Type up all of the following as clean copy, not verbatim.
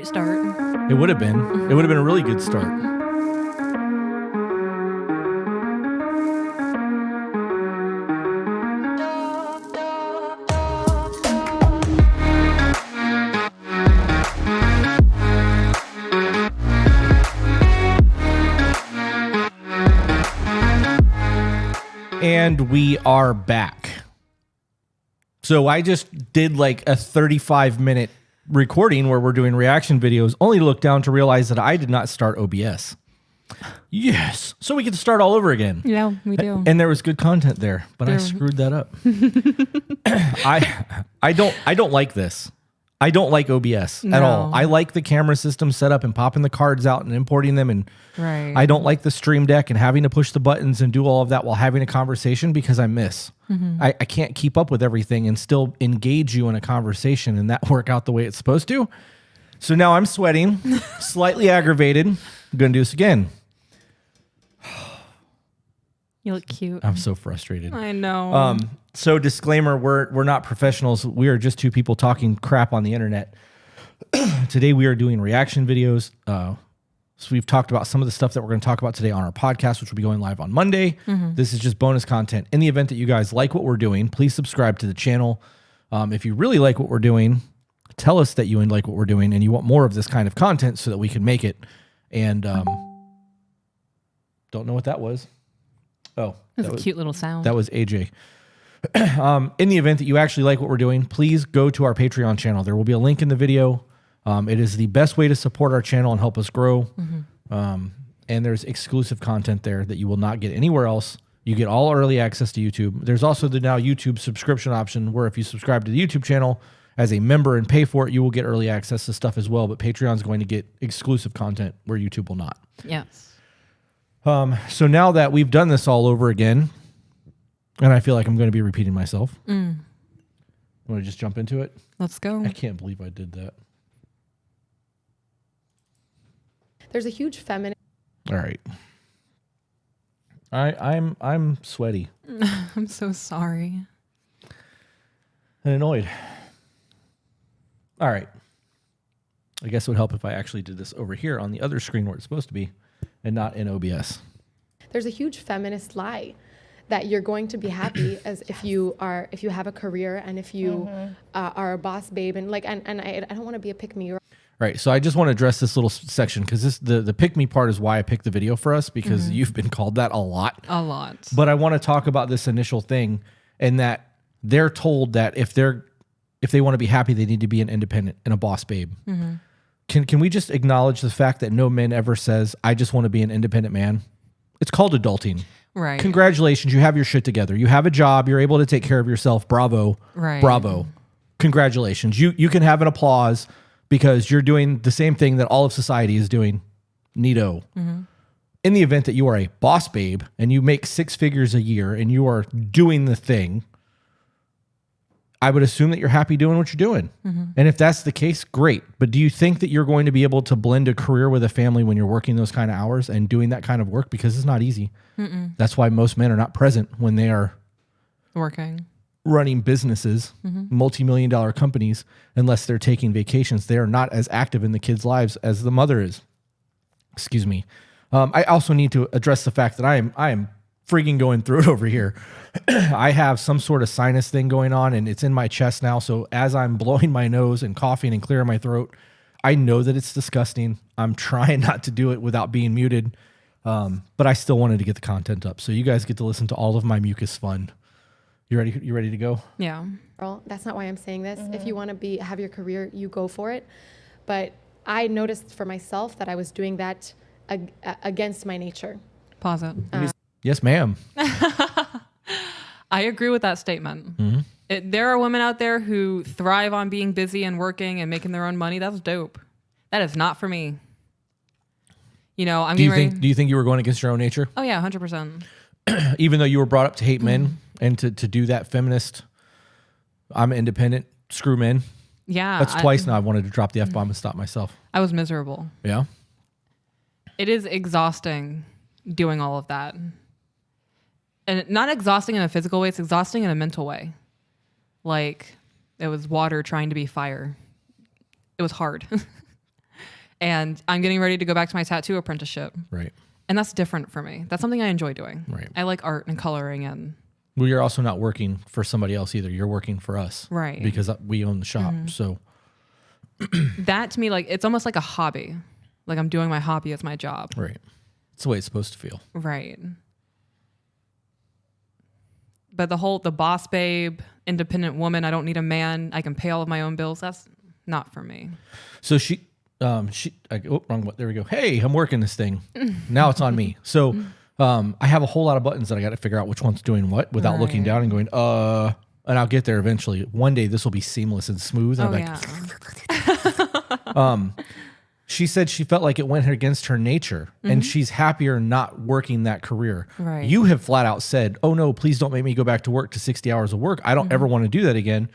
great start. It would have been. It would have been a really good start. And we are back. So I just did like a 35-minute recording where we're doing reaction videos, only to look down to realize that I did not start OBS. Yes. So we get to start all over again. Yeah, we do. And there was good content there, but I screwed that up. I don't like this. I don't like OBS at all. I like the camera system set up and popping the cards out and importing them. And I don't like the Stream Deck and having to push the buttons and do all of that while having a conversation because I miss. I can't keep up with everything and still engage you in a conversation and that work out the way it's supposed to. So now I'm sweating, slightly aggravated. I'm going to do this again. You look cute. I'm so frustrated. I know. So disclaimer, we're not professionals. We are just two people talking crap on the internet. Today we are doing reaction videos. So we've talked about some of the stuff that we're going to talk about today on our podcast, which will be going live on Monday. This is just bonus content. In the event that you guys like what we're doing, please subscribe to the channel. If you really like what we're doing, tell us that you like what we're doing and you want more of this kind of content so that we can make it. And don't know what that was. Oh, that was a cute little sound. That was AJ. In the event that you actually like what we're doing, please go to our Patreon channel. There will be a link in the video. It is the best way to support our channel and help us grow. And there's exclusive content there that you will not get anywhere else. You get all early access to YouTube. There's also the now YouTube subscription option where if you subscribe to the YouTube channel as a member and pay for it, you will get early access to stuff as well. But Patreon's going to get exclusive content where YouTube will not. Yes. So now that we've done this all over again, and I feel like I'm going to be repeating myself. Want to just jump into it? Let's go. I can't believe I did that. There's a huge feminine. All right. I'm sweaty. I'm so sorry. And annoyed. All right. I guess it would help if I actually did this over here on the other screen where it's supposed to be and not in OBS. There's a huge feminist lie that you're going to be happy as if you have a career and if you are a boss babe and I don't want to be a pick me. Right. So I just want to address this little section because the pick me part is why I picked the video for us because you've been called that a lot. A lot. But I want to talk about this initial thing and that they're told that if they want to be happy, they need to be an independent and a boss babe. Can we just acknowledge the fact that no man ever says, I just want to be an independent man? It's called adulting. Right. Congratulations. You have your shit together. You have a job. You're able to take care of yourself. Bravo. Right. Bravo. Congratulations. You can have an applause because you're doing the same thing that all of society is doing. Neato. In the event that you are a boss babe and you make 6 figures a year and you are doing the thing, I would assume that you're happy doing what you're doing. And if that's the case, great. But do you think that you're going to be able to blend a career with a family when you're working those kind of hours and doing that kind of work? Because it's not easy. That's why most men are not present when they are working, running businesses, multi-million-dollar companies, unless they're taking vacations. They are not as active in the kids' lives as the mother is. Excuse me. I also need to address the fact that I am freaking going through it over here. I have some sort of sinus thing going on and it's in my chest now. So as I'm blowing my nose and coughing and clearing my throat, I know that it's disgusting. I'm trying not to do it without being muted. But I still wanted to get the content up. So you guys get to listen to all of my mucus fun. You ready? You ready to go? Yeah. Girl, that's not why I'm saying this. If you want to have your career, you go for it. But I noticed for myself that I was doing that against my nature. Pause it. Yes, ma'am. I agree with that statement. There are women out there who thrive on being busy and working and making their own money. That's dope. That is not for me. You know, do you think you were going against your own nature? Oh yeah, 100%. Even though you were brought up to hate men and to do that feminist, I'm independent, screw men. Yeah. That's twice now I wanted to drop the F-bomb and stop myself. I was miserable. Yeah. It is exhausting doing all of that. And not exhausting in a physical way, it's exhausting in a mental way. Like it was water trying to be fire. It was hard. And I'm getting ready to go back to my tattoo apprenticeship. Right. And that's different for me. That's something I enjoy doing. Right. I like art and coloring and Well, you're also not working for somebody else either. You're working for us. Right. Because we own the shop. So that to me, like, it's almost like a hobby. Like I'm doing my hobby as my job. right. It's the way it's supposed to feel. Right. But the boss babe, independent woman, I don't need a man, I can pay all of my own bills, that's not for me. So wrong button. There we go. Hey, I'm working this thing. Now it's on me. So I have a whole lot of buttons that I got to figure out which one's doing what without looking Right. down and going, and I'll get there eventually. One day this will be seamless and smooth. And Oh, I'm like, she said she felt like it went against her nature and she's happier not working that career. Right. You have flat out said, oh no, please don't make me go back to work to 60 hours of work. I don't ever want to do that again.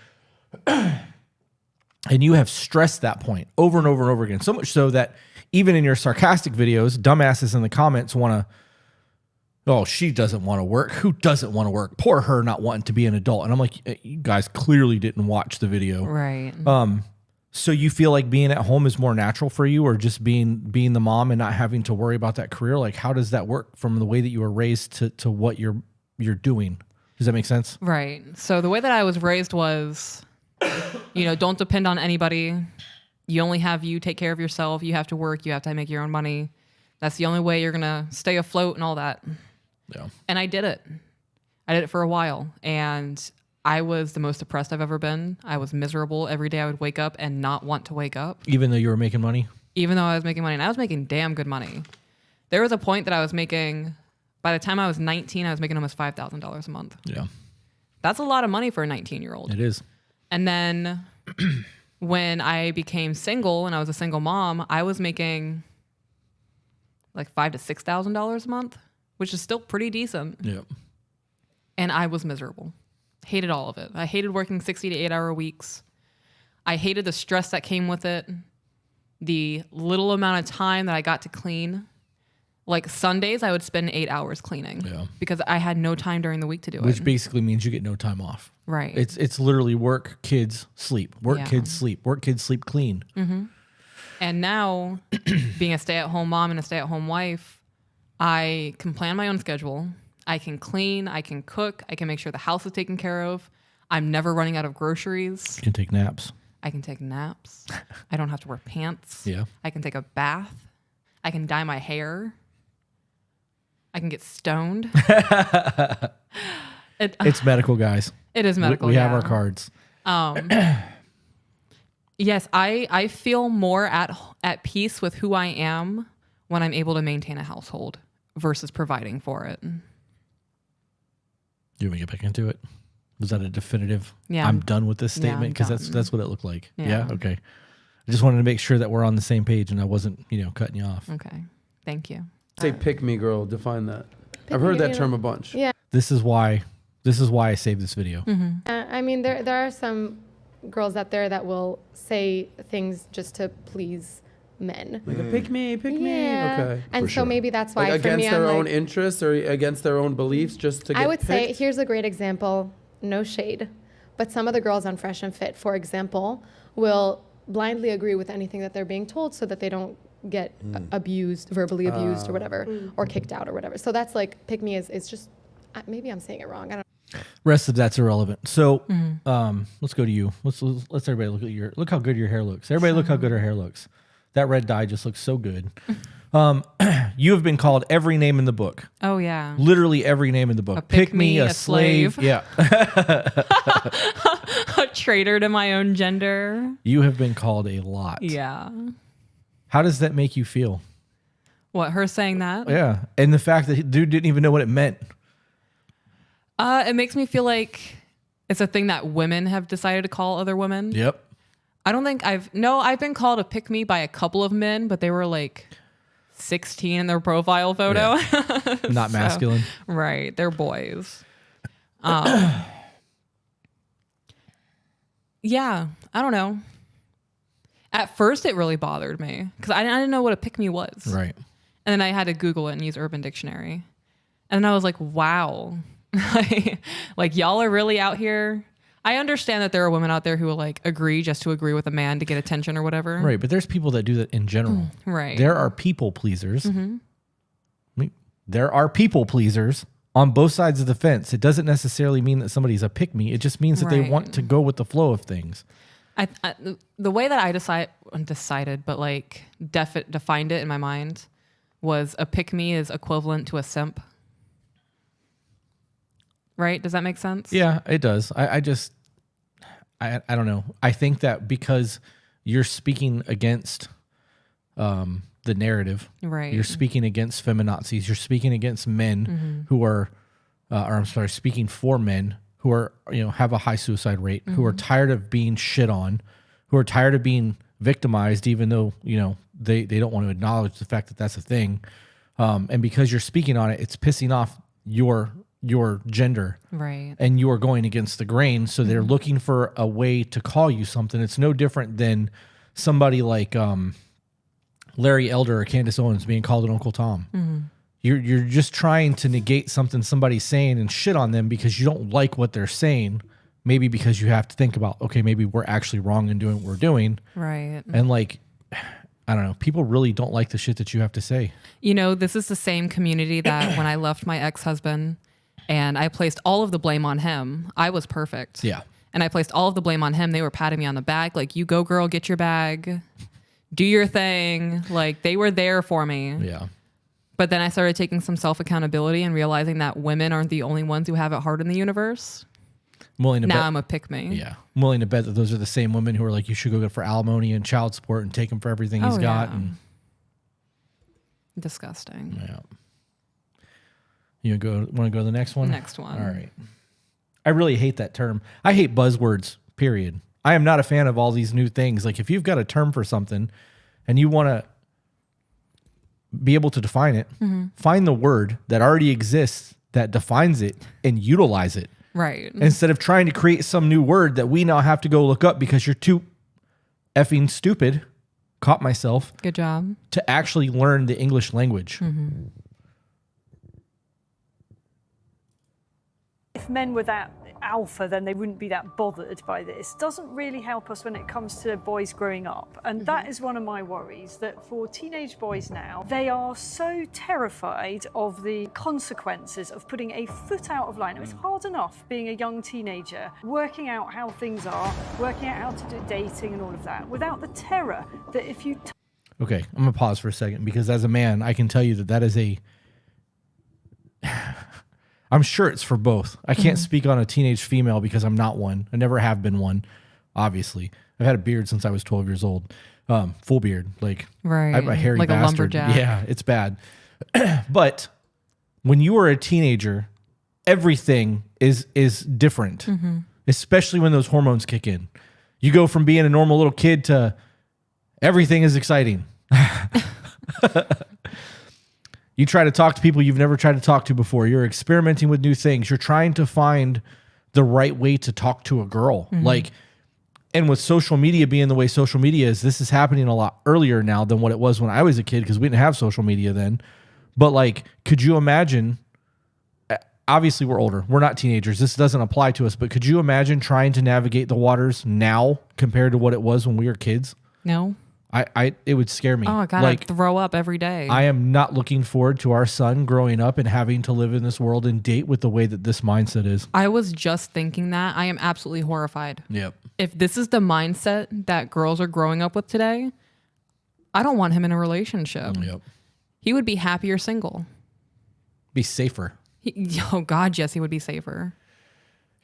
And you have stressed that point over and over and over again. So much so that even in your sarcastic videos, dumbasses in the comments want to, oh, she doesn't want to work. Who doesn't want to work? Poor her not wanting to be an adult. And I'm like, you guys clearly didn't watch the video. Right. So you feel like being at home is more natural for you, or just being the mom and not having to worry about that career? Like, how does that work from the way that you were raised to what you're doing? Does that make sense? Right. So the way that I was raised was, don't depend on anybody. You only have you, take care of yourself. You have to work. You have to make your own money. That's the only way you're going to stay afloat and all that. Yeah. And I did it. I did it for a while. And I was the most depressed I've ever been. I was miserable. Every day I would wake up and not want to wake up. Even though you were making money? Even though I was making money. And I was making damn good money. There was a point that I was making, by the time I was 19, I was making almost $5,000 a month. Yeah. That's a lot of money for a 19-year-old. It is. And then when I became single and I was a single mom, I was making like $5,000 to $6,000 a month, which is still pretty decent. Yeah. And I was miserable. Hated all of it. I hated working 60 to 8-hour weeks. I hated the stress that came with it. The little amount of time that I got to clean. Like Sundays, I would spend 8 hours cleaning because I had no time during the week to do it. Which basically means you get no time off. Right. It's literally work, kids, sleep. Work, Yeah. kids, sleep. Work, kids, sleep, clean. Mm-hmm. And now, being a stay-at-home mom and a stay-at-home wife, I can plan my own schedule. I can clean. I can cook. I can make sure the house is taken care of. I'm never running out of groceries. You can take naps. I can take naps. I don't have to wear pants. Yeah. I can take a bath. I can dye my hair. I can get stoned. It's medical, guys. It is medical. We have our cards. Yes, I feel more at peace with who I am when I'm able to maintain a household versus providing for it. Do you want me to get back into it? Was that a definitive? Yeah. I'm done with this Yeah, I'm statement because done. that's what it looked like. Yeah. Yeah. Okay. I just wanted to make sure that we're on the same page and I wasn't, cutting you off. Okay. Thank you. Say pick me girl, define that. Pick I've heard me, that you know. term a bunch. Yeah. This is why I saved this video. I mean, there are some girls out there that will say things just to please men. Like a pick me. Yeah. Okay. And For so sure. maybe that's why Like for against me, their I'm own like, interests or against their own beliefs just to get I would say, picked? here's a great example, no shade, but some of the girls on Fresh and Fit, for example, will blindly agree with anything that they're being told so that they don't get abused, verbally abused or whatever, or kicked out or whatever. So that's like, pick me is just, maybe I'm saying it wrong. I don't Rest of that's irrelevant. So, let's go to you. Let's everybody look how good your hair looks. Everybody look how good her hair looks. That red dye just looks so good. You have been called every name in the book. Oh, yeah. Literally every name in the book. A pick me, a a slave. slave. Yeah. A traitor to my own gender. You have been called a lot. Yeah. How does that make you feel? What, her saying that? Yeah. And the fact that dude didn't even know what it meant. It makes me feel like it's a thing that women have decided to call other women. Yep. I don't think I've been called a pick me by a couple of men, but they were like 16 in their profile photo. Not masculine. Right. They're boys. Yeah. I don't know. At first, it really bothered me because I didn't know what a pick me was. Right. And then I had to Google it and use Urban Dictionary. And I was like, wow. Like y'all are really out here. I understand that there are women out there who will like agree just to agree with a man to get attention or whatever. Right, but there's people that do that in general. Right. There are people pleasers. There are people pleasers on both sides of the fence. It doesn't necessarily mean that somebody's a pick-me. It just means that they want to go with the flow of things. The way that I decided, but like defined it in my mind was a pick-me is equivalent to a simp. Right? Does that make sense? Yeah, it does. I don't know. I think that because you're speaking against the narrative, right? You're speaking against feminazis. You're speaking against men who are, speaking for men who are, have a high suicide rate, who are tired of being shit on, who are tired of being victimized, even though, they don't want to acknowledge the fact that that's a thing. And because you're speaking on it, it's pissing off your gender, right? And you are going against the grain. So they're looking for a way to call you something. It's no different than somebody like Larry Elder or Candace Owens being called an Uncle Tom. You're just trying to negate something somebody's saying and shit on them because you don't like what they're saying. Maybe because you have to think about, okay, maybe we're actually wrong in doing what we're doing. Right. And like, I don't know, people really don't like the shit that you have to say. This is the same community that when I left my ex-husband and I placed all of the blame on him, I was perfect. Yeah. And I placed all of the blame on him. They were patting me on the back, like, you go girl, get your bag, do your thing. Like, they were there for me. Yeah. But then I started taking some self-accountability and realizing that women aren't the only ones who have it hard in the universe. I'm a pick-me. Yeah. I'm willing to bet that those are the same women who are like, you should go for alimony and child support and take him for everything he's got. Yeah. And disgusting. Yeah. You want to go to the next one? Next one. All right. I really hate that term. I hate buzzwords, period. I am not a fan of all these new things. Like, if you've got a term for something and you want to be able to define it, find the word that already exists that defines it and utilize it. Right. Instead of trying to create some new word that we now have to go look up because you're too effing stupid, caught myself. Good job. To actually learn the English language. If men were that alpha, then they wouldn't be that bothered by this. Doesn't really help us when it comes to boys growing up. And that is one of my worries, that for teenage boys now, they are so terrified of the consequences of putting a foot out of line. It's hard enough being a young teenager, working out how things are, working out how to do dating and all of that, without the terror that if you... Okay, I'm going to pause for a second because as a man, I can tell you that is a... I'm sure it's for both. I can't speak on a teenage female because I'm not one. I never have been one, obviously. I've had a beard since I was 12 years old. Full beard. Like, right. I'm a hairy like bastard. A lumberjack. Yeah, it's bad. But when you are a teenager, everything is different, especially when those hormones kick in. You go from being a normal little kid to everything is exciting. You try to talk to people you've never tried to talk to before. You're experimenting with new things. You're trying to find the right way to talk to a girl. Like, and with social media being the way social media is, this is happening a lot earlier now than what it was when I was a kid because we didn't have social media then. But like, could you imagine, obviously we're older. We're not teenagers. This doesn't apply to us. But could you imagine trying to navigate the waters now compared to what it was when we were kids? No. It would scare me. Oh, I gotta throw up every day. I am not looking forward to our son growing up and having to live in this world and date with the way that this mindset is. I was just thinking that. I am absolutely horrified. Yep. If this is the mindset that girls are growing up with today, I don't want him in a relationship. Yep. He would be happier single. Be safer. Oh God, yes, he would be safer.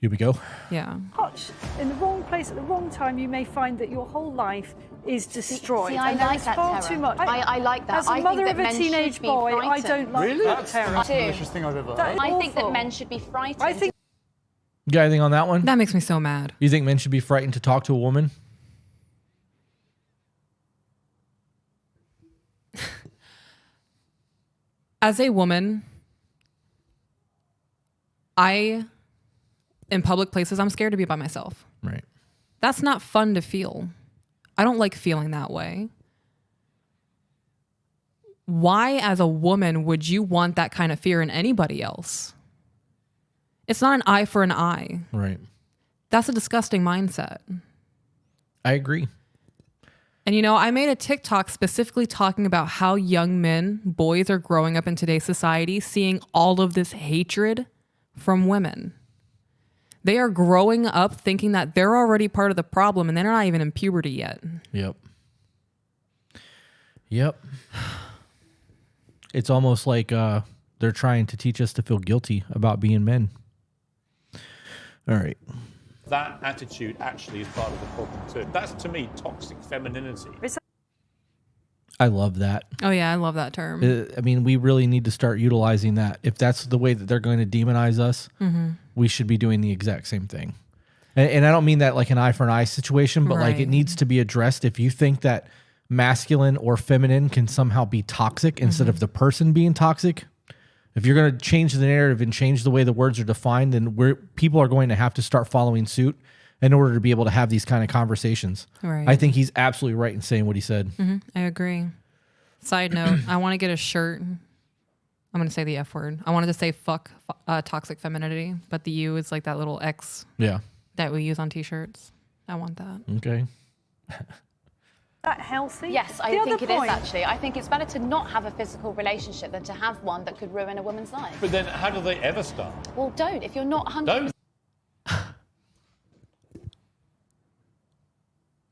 Here we go. Yeah. touch in the wrong place at the wrong time, you may find that your whole life is destroyed. See, I and there like is that far terror. too much. I like that. As a I think mother that of a men teenage should be boy, I frightened. don't like That's that terror. the most malicious thing I've ever heard. I think that awful. men should be frightened. I think You got anything on that one? That makes me so mad. You think men should be frightened to talk to a woman? As a woman, in public places, I'm scared to be by myself. Right. That's not fun to feel. I don't like feeling that way. Why, as a woman, would you want that kind of fear in anybody else? It's not an eye for an eye. Right. That's a disgusting mindset. I agree. And, you know, I made a TikTok specifically talking about how young men, boys are growing up in today's society, seeing all of this hatred from women. They are growing up thinking that they're already part of the problem and they're not even in puberty yet. Yep. It's almost like they're trying to teach us to feel guilty about being men. All right. That attitude actually is part of the problem too. That's, to me, toxic femininity. I love that. Oh, yeah, I love that term. I mean, we really need to start utilizing that. If that's the way that they're going to demonize us, we should be doing the exact same thing. And I don't mean that like an eye for an eye situation, but like it needs to be addressed. If you think that masculine or feminine can somehow be toxic instead of the person being toxic, if you're going to change the narrative and change the way the words are defined, then people are going to have to start following suit in order to be able to have these kind of conversations. Right. I think he's absolutely right in saying what he said. I agree. Side note, I want to get a shirt. I'm going to say the F word. I wanted to say fuck toxic femininity, but the U is like that little X that we use on t-shirts. I want that. Okay. That healthy? Yes, I think it is actually. I think it's better to not have a physical relationship than to have one that could ruin a woman's life. But then how do they ever start? Well, don't. If you're not 100%. Don't.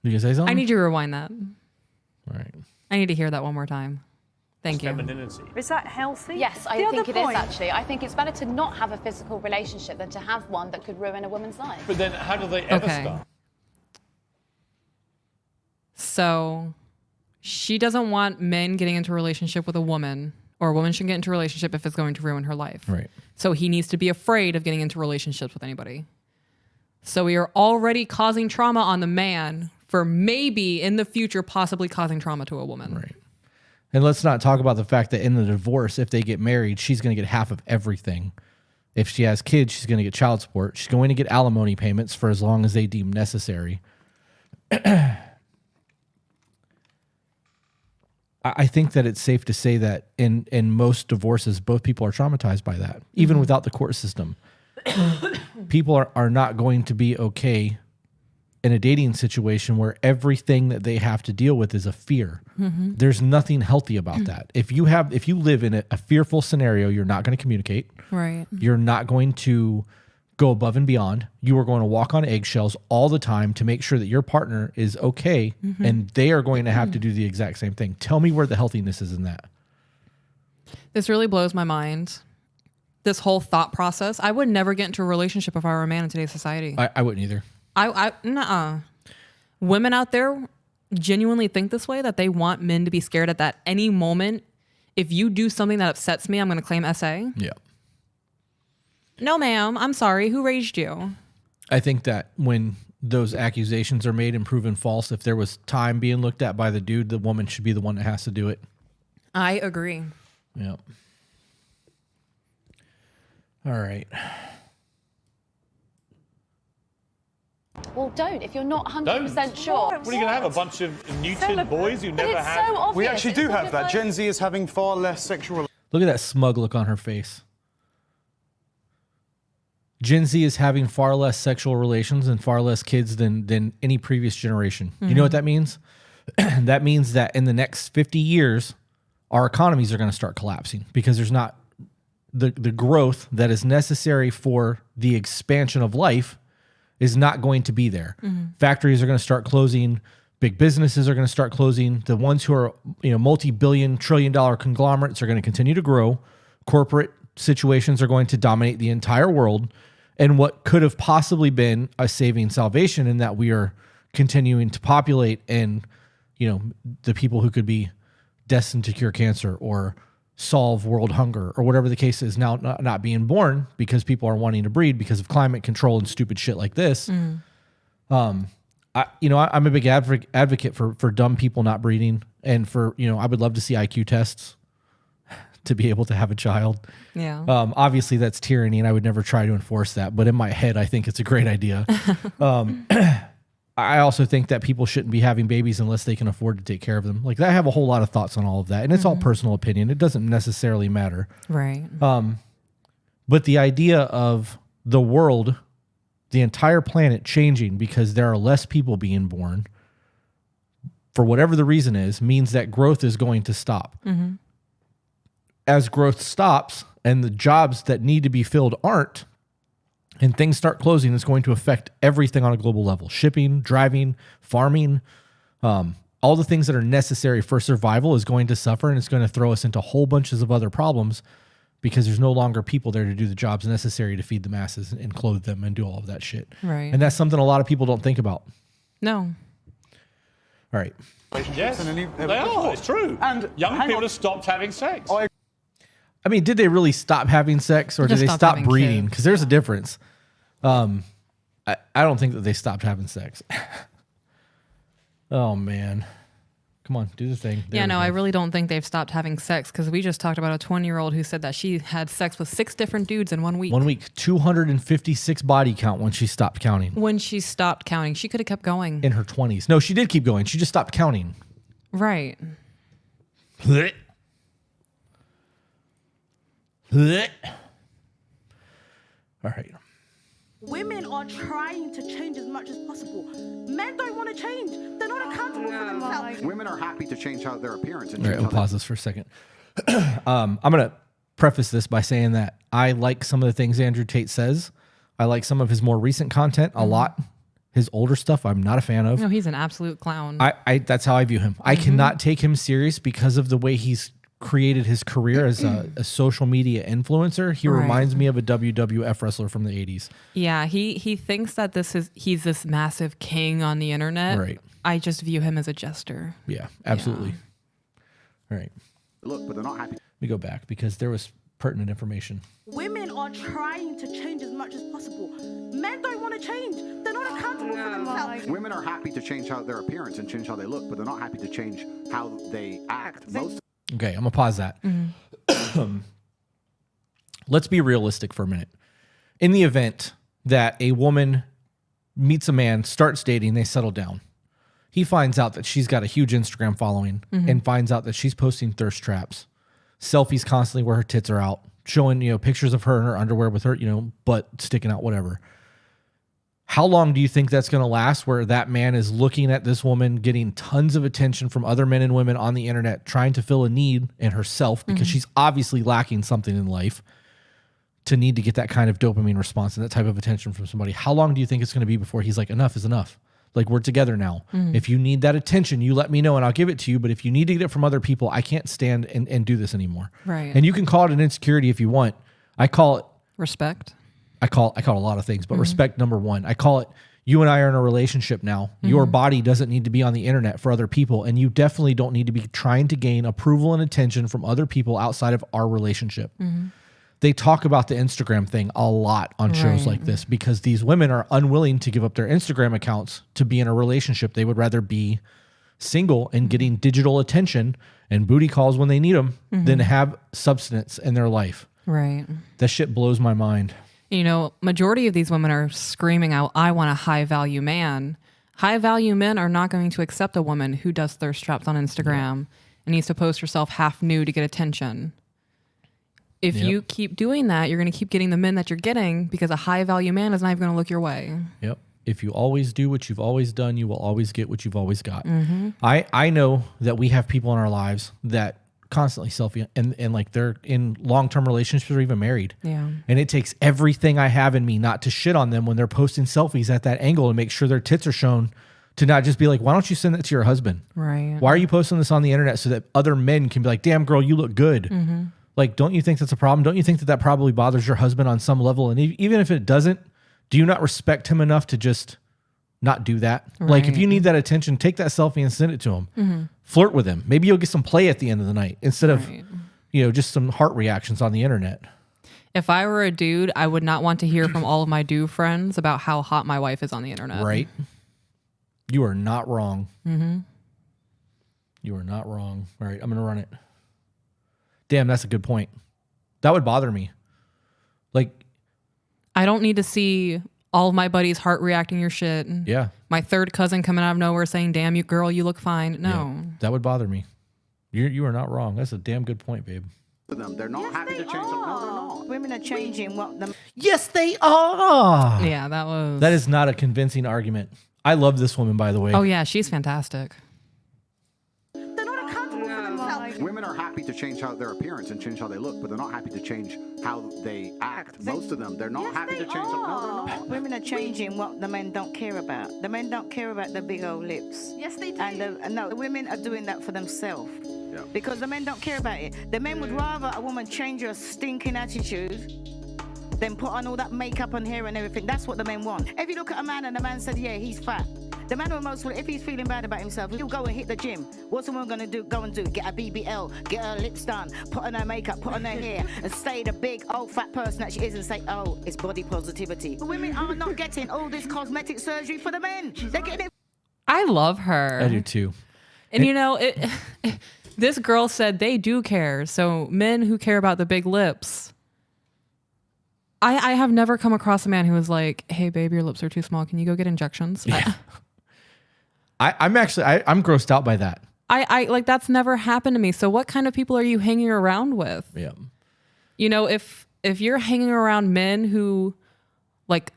You say something? I need you to rewind that. All right. I need to hear that one more time. Thank you. Femininity. Is that healthy? Yes, I think it is actually. I think it's better to not have a physical relationship than to have one that could ruin a woman's life. But then how do they ever start? So she doesn't want men getting into a relationship with a woman, or a woman shouldn't get into a relationship if it's going to ruin her life. Right. So he needs to be afraid of getting into relationships with anybody. So we are already causing trauma on the man for maybe in the future possibly causing trauma to a woman. Right. And let's not talk about the fact that in the divorce, if they get married, she's going to get half of everything. If she has kids, she's going to get child support. She's going to get alimony payments for as long as they deem necessary. I think that it's safe to say that in most divorces, both people are traumatized by that, even without the court system. People are not going to be okay in a dating situation where everything that they have to deal with is a fear. There's nothing healthy about that. If you live in a fearful scenario, you're not going to communicate. Right. You're not going to go above and beyond. You are going to walk on eggshells all the time to make sure that your partner is okay, and they are going to have to do the exact same thing. Tell me where the healthiness is in that. This really blows my mind. This whole thought process. I would never get into a relationship if I were a man in today's society. I wouldn't either. Nuh-uh. Women out there genuinely think this way, that they want men to be scared at that any moment. If you do something that upsets me, I'm going to claim SA. Yeah. No, ma'am. I'm sorry. Who raised you? I think that when those accusations are made and proven false, if there was time being looked at by the dude, the woman should be the one that has to do it. I agree. Yeah. All right. Well, don't. If you're not 100% sure. What are you going to have? A bunch of neutered boys who But never it's had? so obvious. We actually do It's have that. like- Gen Z is having far less sexual. Look at that smug look on her face. Gen Z is having far less sexual relations and far less kids than any previous generation. You know what that means? That means that in the next 50 years, our economies are going to start collapsing because there's not the growth that is necessary for the expansion of life is not going to be there. Factories are going to start closing. Big businesses are going to start closing. The ones who are, multi-billion, trillion-dollar conglomerates are going to continue to grow. Corporate situations are going to dominate the entire world. And what could have possibly been a saving salvation in that we are continuing to populate and, the people who could be destined to cure cancer or solve world hunger or whatever the case is now not being born because people are wanting to breed because of climate control and stupid shit like this. I'm a big advocate for dumb people not breeding and for, I would love to see IQ tests to be able to have a child. Yeah. Obviously that's tyranny and I would never try to enforce that, but in my head, I think it's a great idea. I also think that people shouldn't be having babies unless they can afford to take care of them. Like I have a whole lot of thoughts on all of that and it's all personal opinion. It doesn't necessarily matter. Right. But the idea of the world the entire planet changing because there are less people being born, for whatever the reason is, means that growth is going to stop. Mm-hmm. As growth stops and the jobs that need to be filled aren't, and things start closing, it's going to affect everything on a global level. Shipping, driving, farming, all the things that are necessary for survival is going to suffer, and it's going to throw us into whole bunches of other problems because there's no longer people there to do the jobs necessary to feed the masses and clothe them and do all of that shit. Right. And that's something a lot of people don't think about. No. All right. Yes, they are. It's true. And young people have stopped having sex. I mean, did they really stop having sex, or did they stop breeding? Because there's a difference. I don't think that they stopped having sex. Oh, man. Come on, do the thing. Yeah, no, I really don't think they've stopped having sex, because we just talked about a 20-year-old who said that she had sex with 6 different dudes in 1 week. 1 week, 256 body count when she stopped counting. When she stopped counting, she could have kept going. In her 20s. No, she did keep going. She just stopped counting. Right. All right. Women are trying to change as much as possible. Men don't want to change. They're not accountable for themselves. Women are happy to change how their appearance. And All right, we'll pause this for a second. I'm going to preface this by saying that I like some of the things Andrew Tate says. I like some of his more recent content a lot. His older stuff, I'm not a fan of. No, he's an absolute clown. That's how I view him. I cannot take him serious because of the way he's created his career as a social media influencer. He reminds me of a WWF wrestler from the 80s. Yeah, he thinks that he's this massive king on the internet. Right. I just view him as a jester. Yeah, absolutely. Yeah. All right. Look, but they're not happy. Let me go back because there was pertinent information. Women are trying to change as much as possible. Men don't want to change. They're not accountable for themselves. Women are happy to change how their appearance and change how they look, but they're not happy to change how they act. Okay, I'm going to pause that. Let's be realistic for a minute. In the event that a woman meets a man, starts dating, they settle down. He finds out that she's got a huge Instagram following and finds out that she's posting thirst traps, selfies constantly where her tits are out, showing, pictures of her in her underwear with her, butt sticking out, whatever. How long do you think that's going to last where that man is looking at this woman, getting tons of attention from other men and women on the internet, trying to fill a need in herself because she's obviously lacking something in life to need to get that kind of dopamine response and that type of attention from somebody? How long do you think it's going to be before he's like, enough is enough? Like, we're together now. If you need that attention, you let me know and I'll give it to you. But if you need to get it from other people, I can't stand and do this anymore. Right. And you can call it an insecurity if you want. I call it respect. I call it a lot of things, but respect, number one. I call it, you and I are in a relationship now. Your body doesn't need to be on the internet for other people. And you definitely don't need to be trying to gain approval and attention from other people outside of our relationship. They talk about the Instagram thing a lot on shows like this because these women are unwilling to give up their Instagram accounts to be in a relationship. They would rather be single and getting digital attention and booty calls when they need them than have substance in their life. Right. That shit blows my mind. Majority of these women are screaming out, I want a high value man. High value men are not going to accept a woman who does thirst traps on Instagram and needs to post herself half nude to get attention. If you keep doing that, you're going to keep getting the men that you're getting because a high value man is not even going to look your way. Yep. If you always do what you've always done, you will always get what you've always got. I know that we have people in our lives that constantly selfie and like they're in long-term relationships or even married. Yeah. And it takes everything I have in me not to shit on them when they're posting selfies at that angle and make sure their tits are shown, to not just be like, why don't you send that to your husband? Right. Why are you posting this on the internet so that other men can be like, damn girl, you look good. Like, don't you think that's a problem? Don't you think that probably bothers your husband on some level? And even if it doesn't, do you not respect him enough to just not do that? Like, if you need that attention, take that selfie and send it to him. Flirt with him. Maybe you'll get some play at the end of the night instead of, just some heart reactions on the internet. If I were a dude, I would not want to hear from all of my dude friends about how hot my wife is on the internet. Right. You are not wrong. You are not wrong. All right, I'm going to run it. Damn, that's a good point. That would bother me. Like, I don't need to see all of my buddies heart reacting your shit. Yeah. My third cousin coming out of nowhere saying, damn, you girl, you look fine. No. Yeah, that would bother me. You are not wrong. That's a damn good point, babe. them. They're not happy to change. No, they're not. Women are changing what the Yes, they are. Yeah, That is not a convincing argument. I love this woman, by the way. Oh yeah, she's fantastic. they're not accountable for themselves. Women are happy to change how their appearance and change how they look, but they're not happy to change how they act. Most of them, they're not happy to change. No, they're not. Women are changing what the men don't care about. The men don't care about the big old lips. Yes, they do. And the women are doing that for themselves. Yeah. Because the men don't care about it. The men would rather a woman change her stinking attitude than put on all that makeup and hair and everything. That's what the men want. If you look at a man and the man said, yeah, he's fat. The man will most, if he's feeling bad about himself, he'll go and hit the gym. What's the woman going to do? Go and do? Get a BBL, get her lips done, put on her makeup, put on her hair, and stay the big old fat person that she is and say, oh, it's body positivity. The women are not getting all this cosmetic surgery for the men. They're getting it. I love her. I do too. And you know, this girl said they do care. So men who care about the big lips. I have never come across a man who was like, hey babe, your lips are too small. Can you go get injections? Yeah. I'm grossed out by that. I like, that's never happened to me. So what kind of people are you hanging around with? Yeah. You know, if you're hanging around men who like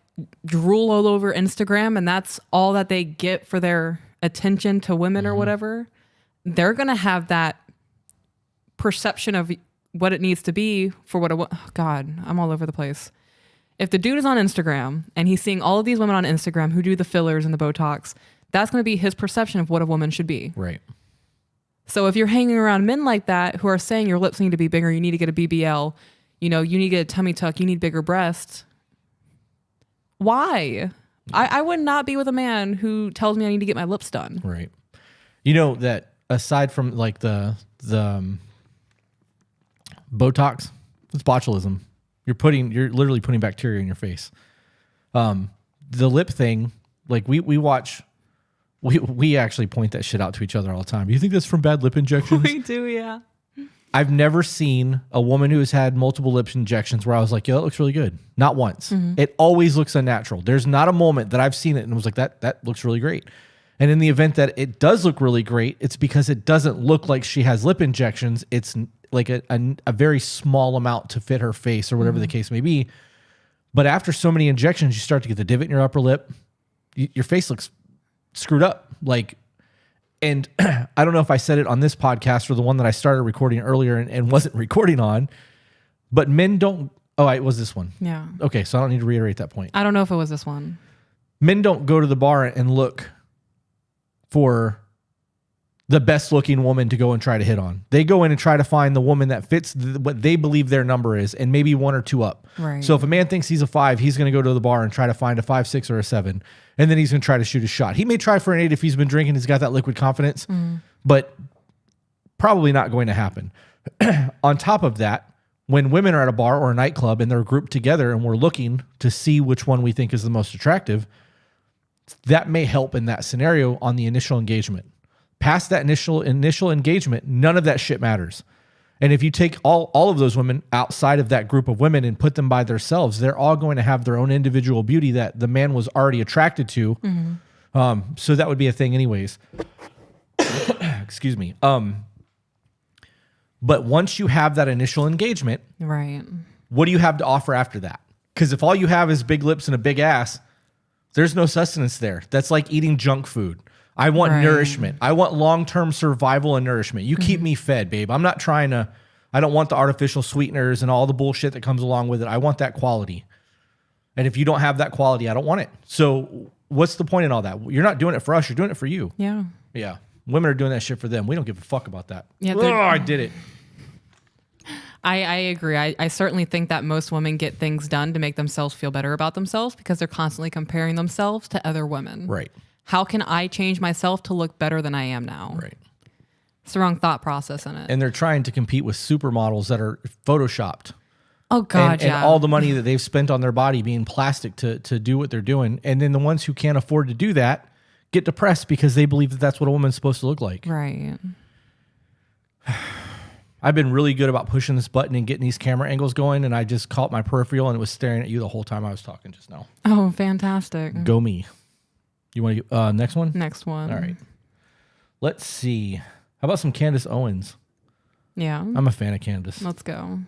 drool all over Instagram and that's all that they get for their attention to women or whatever, they're going to have that perception of what it needs to be for what God, I'm all over the place. If the dude is on Instagram and he's seeing all of these women on Instagram who do the fillers and the Botox, that's going to be his perception of what a woman should be. Right. So if you're hanging around men like that who are saying your lips need to be bigger, you need to get a BBL, you know, you need to get a tummy tuck, you need bigger breasts. Why? I would not be with a man who tells me I need to get my lips done. Right. You know that aside from like the Botox, it's botulism. You're literally putting bacteria in your face. The lip thing, like we actually point that shit out to each other all the time. You think that's from bad lip injections? We do, yeah. I've never seen a woman who has had multiple lip injections where I was like, yo, that looks really good. Not once. It always looks unnatural. There's not a moment that I've seen it and was like, that looks really great. And in the event that it does look really great, it's because it doesn't look like she has lip injections. It's like a very small amount to fit her face or whatever the case may be. But after so many injections, you start to get the divot in your upper lip. Your face looks screwed up. And I don't know if I said it on this podcast or the one that I started recording earlier and wasn't recording on, but men don't. Oh, it was this one. Yeah. Okay. So I don't need to reiterate that point. I don't know if it was this one. Men don't go to the bar and look for the best looking woman to go and try to hit on. They go in and try to find the woman that fits what they believe their number is and maybe one or two up. Right. So if a man thinks he's a 5, he's going to go to the bar and try to find a 5, 6 or a 7. And then he's going to try to shoot a shot. He may try for an 8 if he's been drinking, he's got that liquid confidence, but probably not going to happen. On top of that, when women are at a bar or a nightclub and they're grouped together and we're looking to see which one we think is the most attractive, that may help in that scenario on the initial engagement. Past that initial engagement, none of that shit matters. And if you take all of those women outside of that group of women and put them by themselves, they're all going to have their own individual beauty that the man was already attracted to. So that would be a thing anyways. Excuse me. But once you have that initial engagement, Right. what do you have to offer after that? Because if all you have is big lips and a big ass, there's no sustenance there. That's like eating junk food. I want nourishment. I want long-term survival and nourishment. You keep me fed, babe. I don't want the artificial sweeteners and all the bullshit that comes along with it. I want that quality. And if you don't have that quality, I don't want it. So what's the point in all that? You're not doing it for us. You're doing it for you. Yeah. Yeah. Women are doing that shit for them. We don't give a fuck about that. Yeah, oh, I did it. I agree. I certainly think that most women get things done to make themselves feel better about themselves because they're constantly comparing themselves to other women. Right. How can I change myself to look better than I am now? Right. It's the wrong thought process in it. And they're trying to compete with supermodels that are photoshopped. Oh, God, and all the money that they've spent on their body being plastic to do what they're doing. And then the ones who can't afford to do that get depressed because they believe that that's what a woman's supposed to look like. Right. I've been really good about pushing this button and getting these camera angles going, and I just caught my peripheral and it was staring at you the whole time I was talking just now. Oh, fantastic. Go me. You want to next one? Next one. All right. Let's see. How about some Candace Owens? Yeah. I'm a fan of Candace. Let's go.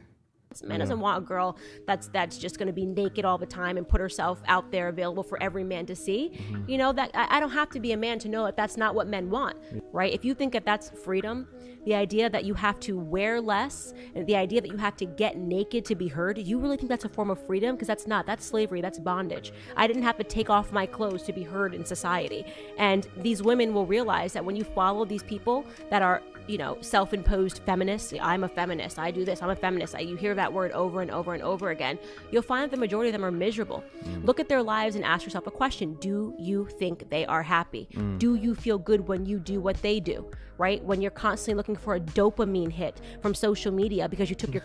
Man doesn't want a girl that's just going to be naked all the time and put herself out there available for every man to see. You know, that I don't have to be a man to know that that's not what men want, right? If you think that that's freedom, the idea that you have to wear less and the idea that you have to get naked to be heard, you really think that's a form of freedom? Because that's slavery, that's bondage. I didn't have to take off my clothes to be heard in society. And these women will realize that when you follow these people that are, you know, self-imposed feminists, I'm a feminist, I do this, I'm a feminist, you hear that word over and over and over again, you'll find that the majority of them are miserable. Look at their lives and ask yourself a question. Do you think they are happy? Do you feel good when you do what they do, right? When you're constantly looking for a dopamine hit from social media because you took your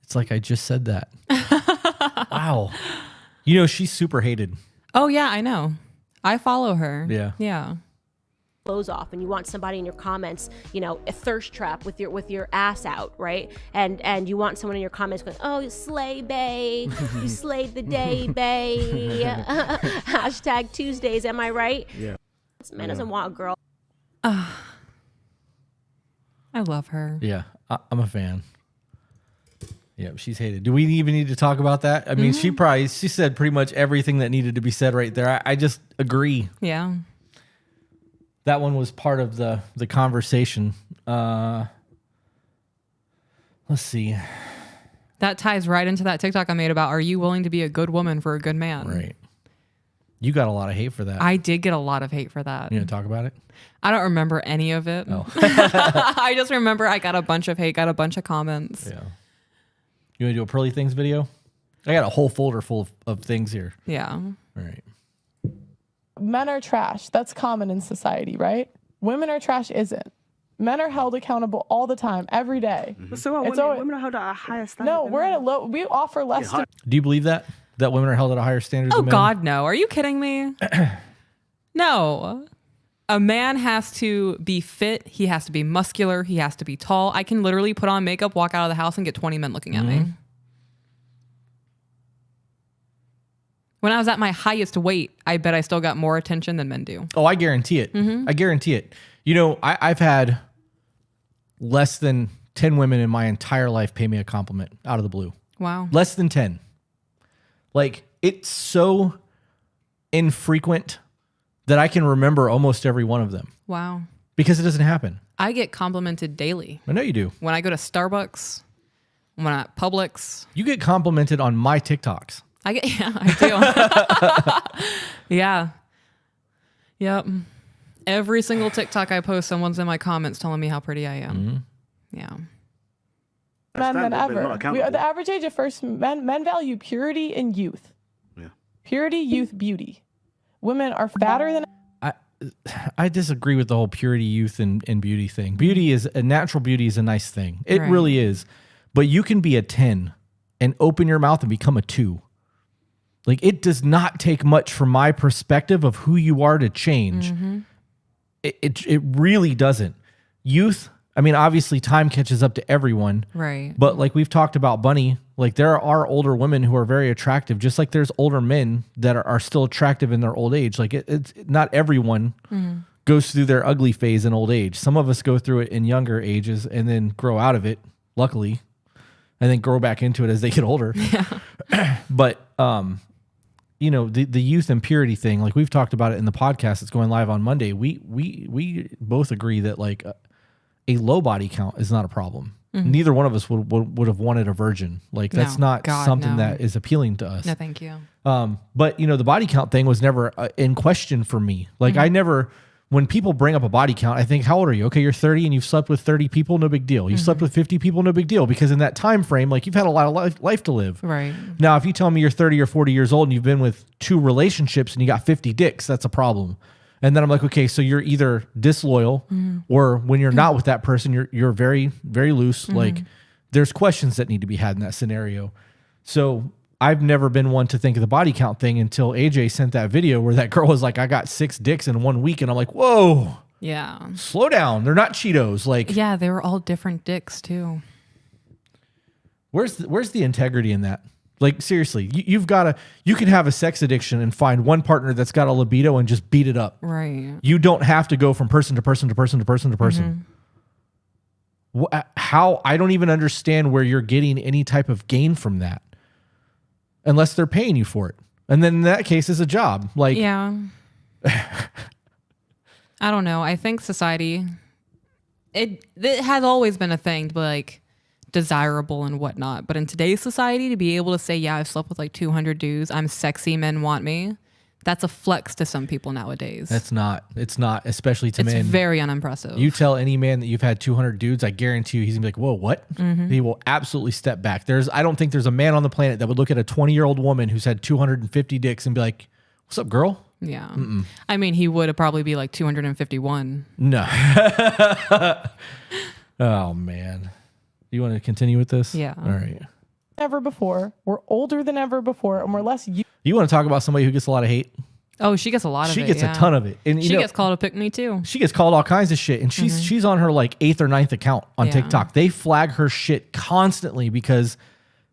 It's like I just said that. Wow. You know, she's super hated. Oh, yeah, I know. I follow her. Yeah. Yeah. clothes off and you want somebody in your comments, you know, a thirst trap with your ass out, right? And you want someone in your comments going, oh, you slay bae, you slayed the day bae. Hashtag Tuesdays, am I right? Yeah. This man doesn't want a girl. I love her. Yeah, I'm a fan. Yeah, she's hated. Do we even need to talk about that? I mean, she said pretty much everything that needed to be said right there. I just agree. Yeah. That one was part of the conversation. Let's see. That ties right into that TikTok I made about, are you willing to be a good woman for a good man? Right. You got a lot of hate for that. I did get a lot of hate for that. You gonna talk about it? I don't remember any of it. Oh. I just remember I got a bunch of hate, got a bunch of comments. Yeah. You want to do a Pearly Things video? I got a whole folder full of things here. Yeah. All right. Men are trash. That's common in society, right? Women are trash isn't. Men are held accountable all the time, every day. So women are held at a higher standard. No, we're at a low. We offer less. Do you believe that women are held at a higher standard? Oh than men? God, no. Are you kidding me? No. A man has to be fit. He has to be muscular. He has to be tall. I can literally put on makeup, walk out of the house, and get 20 men looking at me. When I was at my highest weight, I bet I still got more attention than men do. Oh, I guarantee it. I guarantee it. You know, I've had less than 10 women in my entire life pay me a compliment out of the blue. Wow. Less than 10. Like, it's so infrequent that I can remember almost every one of them. Wow. Because it doesn't happen. I get complimented daily. I know you do. When I go to Starbucks, when I'm at Publix. You get complimented on my TikToks. I do. Yeah. Yep. Every single TikTok I post, someone's in my comments telling me how pretty I am. Yeah. Men than ever. The average age of first men value purity and youth. Yeah. Purity, youth, beauty. Women are fatter than. I disagree with the whole purity, youth, and beauty thing. Natural beauty is a nice thing. It really is. But you can be a 10 and open your mouth and become a 2. Like, it does not take much from my perspective of who you are to change. It really doesn't. Youth, I mean, obviously time catches up to everyone. Right. But like we've talked about, Bunny, like there are older women who are very attractive, just like there's older men that are still attractive in their old age. Like it's not everyone goes through their ugly phase in old age. Some of us go through it in younger ages and then grow out of it, luckily, and then grow back into it as they get older. Yeah. But, you know, the youth and purity thing, like we've talked about it in the podcast that's going live on Monday. We both agree that like a low body count is not a problem. Neither one of us would have wanted a virgin. Like that's not something that is appealing to us. No, thank you. But you know, the body count thing was never in question for me. Like I never, when people bring up a body count, I think, how old are you? Okay, you're 30 and you've slept with 30 people, no big deal. You slept with 50 people, no big deal. Because in that time frame, like you've had a lot of life to live. Right. Now, if you tell me you're 30 or 40 years old and you've been with 2 relationships and you got 50 dicks, that's a problem. And then I'm like, okay, so you're either disloyal or when you're not with that person, you're very, very loose. Like there's questions that need to be had in that scenario. So I've never been one to think of the body count thing until AJ sent that video where that girl was like, I got 6 dicks in 1 week. And I'm like, whoa. Yeah. Slow down. They're not Cheetos. Like, yeah, they were all different dicks too. Where's the integrity in that? Like, seriously, you can have a sex addiction and find one partner that's got a libido and just beat it up. Right. You don't have to go from person to person to person to person to person. how, I don't even understand where you're getting any type of gain from that unless they're paying you for it. And then in that case, it's a job. Like, yeah. I don't know. I think society, it has always been a thing to be like desirable and whatnot. But in today's society, to be able to say, yeah, I've slept with like 200 dudes, I'm sexy, men want me. That's a flex to some people nowadays. it's not, especially to men. It's very unimpressive. You tell any man that you've had 200 dudes, I guarantee you he's gonna be like, whoa, what? He will absolutely step back. I don't think there's a man on the planet that would look at a 20-year-old woman who's had 250 dicks and be like, what's up, girl? Yeah. I mean, he would probably be like 251. No. Oh, man. You want to continue with this? Yeah. All right. Ever before. We're older than ever before, and we're less. You want to talk about somebody who gets a lot of hate? Oh, she gets a lot of it. She gets a ton of it. And she gets called a pick-me too. She gets called all kinds of shit. And she's on her like 8th or 9th account on TikTok. They flag her shit constantly because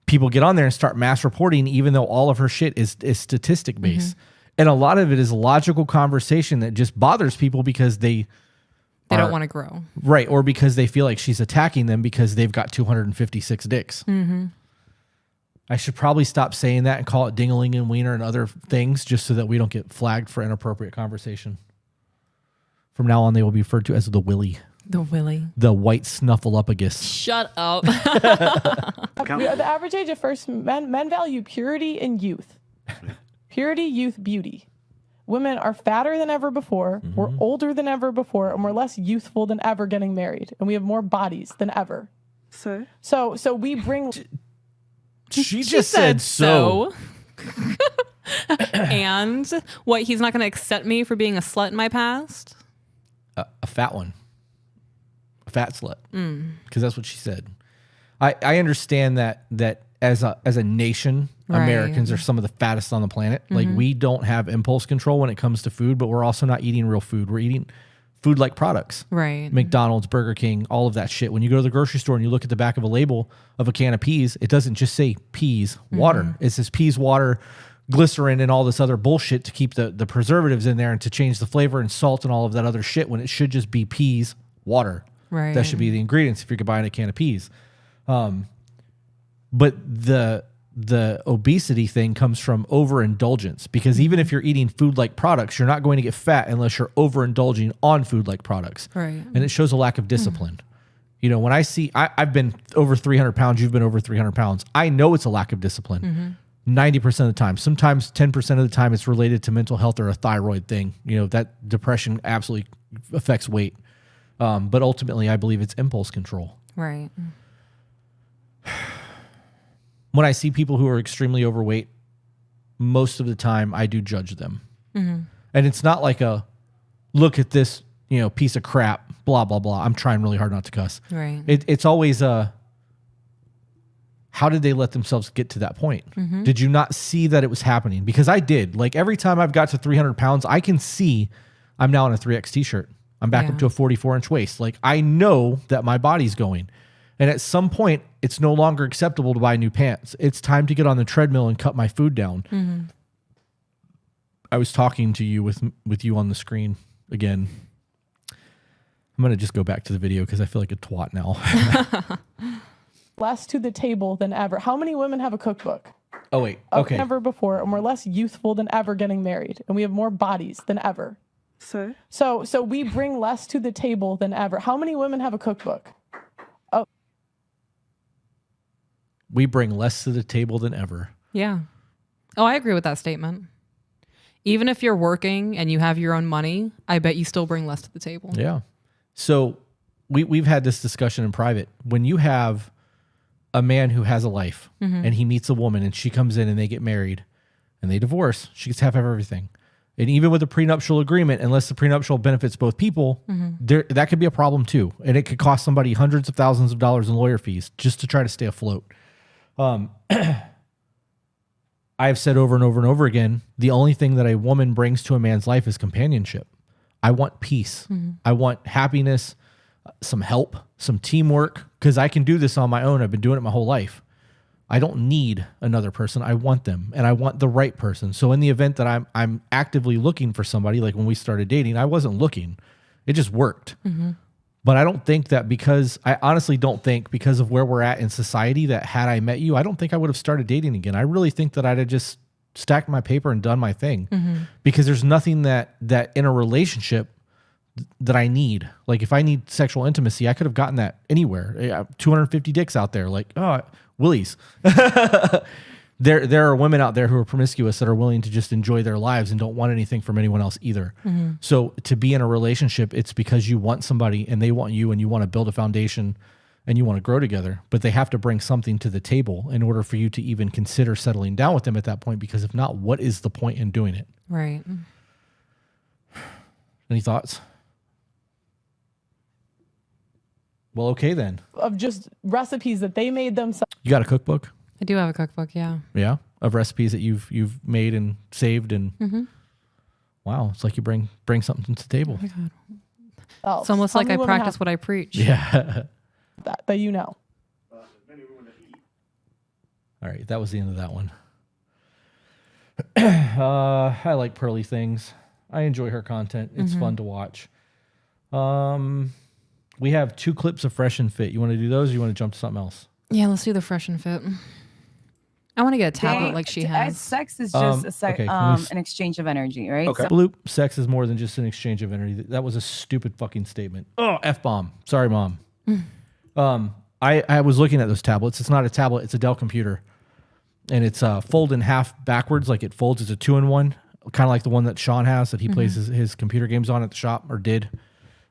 people get on there and start mass reporting, even though all of her shit is statistic based. And a lot of it is logical conversation that just bothers people because they don't want to grow. Right. Or because they feel like she's attacking them because they've got 256 dicks. I should probably stop saying that and call it dingling and wiener and other things just so that we don't get flagged for inappropriate conversation. From now on, they will be referred to as the willy. The willy. The white snuffleupagus. Shut up. The average age of first, men value purity and youth. Purity, youth, beauty. Women are fatter than ever before. We're older than ever before, and we're less youthful than ever getting married. And we have more bodies than ever. So we bring... She just said so. And what, he's not going to accept me for being a slut in my past? A fat one. A fat slut. Because that's what she said. I understand that as a nation, Americans are some of the fattest on the planet. Like, we don't have impulse control when it comes to food, but we're also not eating real food. We're eating food-like products. Right. McDonald's, Burger King, all of that shit. When you go to the grocery store and you look at the back of a label of a can of peas, it doesn't just say peas, water. It says peas, water, glycerin, and all this other bullshit to keep the preservatives in there and to change the flavor and salt and all of that other shit when it should just be peas, water. Right. That should be the ingredients if you're buying a can of peas. But the obesity thing comes from overindulgence, because even if you're eating food-like products, you're not going to get fat unless you're overindulging on food-like products. Right. And it shows a lack of discipline. You know, when I see, I've been over 300 pounds, you've been over 300 pounds. I know it's a lack of discipline. 90% of the time. Sometimes 10% of the time it's related to mental health or a thyroid thing. You know, that depression absolutely affects weight. But ultimately, I believe it's impulse control. Right. When I see people who are extremely overweight, most of the time I do judge them. And it's not like a, look at this, you know, piece of crap, blah, blah, blah. I'm trying really hard not to cuss. Right. It's always a, how did they let themselves get to that point? Did you not see that it was happening? Because I did. Like, every time I've got to 300 pounds, I can see I'm now in a 3X t-shirt. I'm back up to a 44-inch waist. Like, I know that my body's going. And at some point, it's no longer acceptable to buy new pants. It's time to get on the treadmill and cut my food down. I was talking to you with you on the screen again. I'm going to just go back to the video because I feel like a twat now. Less to the table than ever. How many women have a cookbook? Oh, wait. Okay. Ever before, and we're less youthful than ever getting married, and we have more bodies than ever. So we bring less to the table than ever. How many women have a cookbook? We bring less to the table than ever. Yeah. Oh, I agree with that statement. Even if you're working and you have your own money, I bet you still bring less to the table. Yeah. So we've had this discussion in private. When you have a man who has a life and he meets a woman and she comes in and they get married and they divorce, she gets half of everything. And even with a prenuptial agreement, unless the prenuptial benefits both people, that could be a problem too. And it could cost somebody hundreds of thousands of dollars in lawyer fees just to try to stay afloat. I've said over and over and over again, the only thing that a woman brings to a man's life is companionship. I want peace. I want happiness, some help, some teamwork, because I can do this on my own. I've been doing it my whole life. I don't need another person. I want them, and I want the right person. So in the event that I'm actively looking for somebody, like when we started dating, I wasn't looking. It just worked. But I don't think that I honestly don't think because of where we're at in society that had I met you, I don't think I would have started dating again. I really think that I'd have just stacked my paper and done my thing because there's nothing that in a relationship that I need. Like if I need sexual intimacy, I could have gotten that anywhere. 250 dicks out there, like, oh, willies. There are women out there who are promiscuous that are willing to just enjoy their lives and don't want anything from anyone else either. So to be in a relationship, it's because you want somebody and they want you and you want to build a foundation and you want to grow together, but they have to bring something to the table in order for you to even consider settling down with them at that point, because if not, what is the point in doing it? Right. Any thoughts? Well, okay then. Of just recipes that they made themselves. You got a cookbook? I do have a cookbook, yeah. Yeah, of recipes that you've made and saved and wow, it's like you bring something to the table. Oh my God. It's almost like I practice what I preach. Yeah. that you know. All right, that was the end of that one. I like Pearly Things. I enjoy her content. It's fun to watch. We have 2 clips of Fresh and Fit. You want to do those or you want to jump to something else? Yeah, let's do the Fresh and Fit. I want to get a tablet like she has. Sex is just an exchange of energy, right? Okay. Bloop, sex is more than just an exchange of energy. That was a stupid fucking statement. Oh, F-bomb. Sorry, Mom. I was looking at those tablets. It's not a tablet. It's a Dell computer. And it's fold in half backwards. Like it folds. It's a 2-in-1. Kind of like the one that Sean has that he plays his computer games on at the shop or did.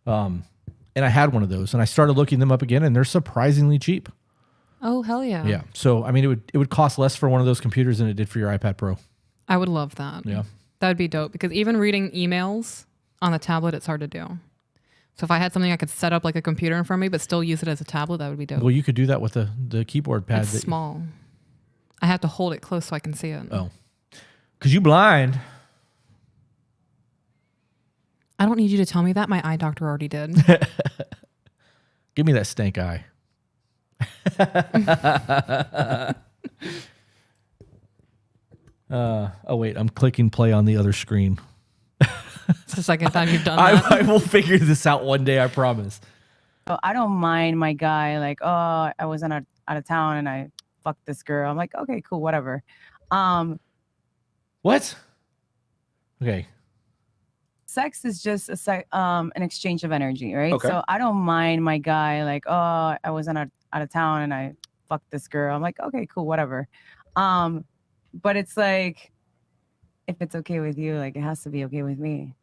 And I had one of those. And I started looking them up again. And they're surprisingly cheap. Oh, hell yeah. Yeah. So, I mean, it would cost less for one of those computers than it did for your iPad Pro. I would love that. Yeah. That would be dope because even reading emails on the tablet, it's hard to do. So if I had something I could set up like a computer in front of me, but still use it as a tablet, that would be dope. Well, you could do that with the keyboard pad. It's small. I have to hold it close so I can see it. Oh. Because you blind. I don't need you to tell me that. My eye doctor already did. Give me that stank eye. Oh wait, I'm clicking play on the other screen. It's the second time you've done that. I will figure this out one day, I promise. Oh, I don't mind my guy like, oh, I was out of town and I fucked this girl. I'm like, okay, cool, whatever. What? Okay. Sex is just an exchange of energy, right? Okay. So I don't mind my guy like, oh, I was out of town and I fucked this girl. I'm like, okay, cool, whatever. But it's like, if it's okay with you, like it has to be okay with me.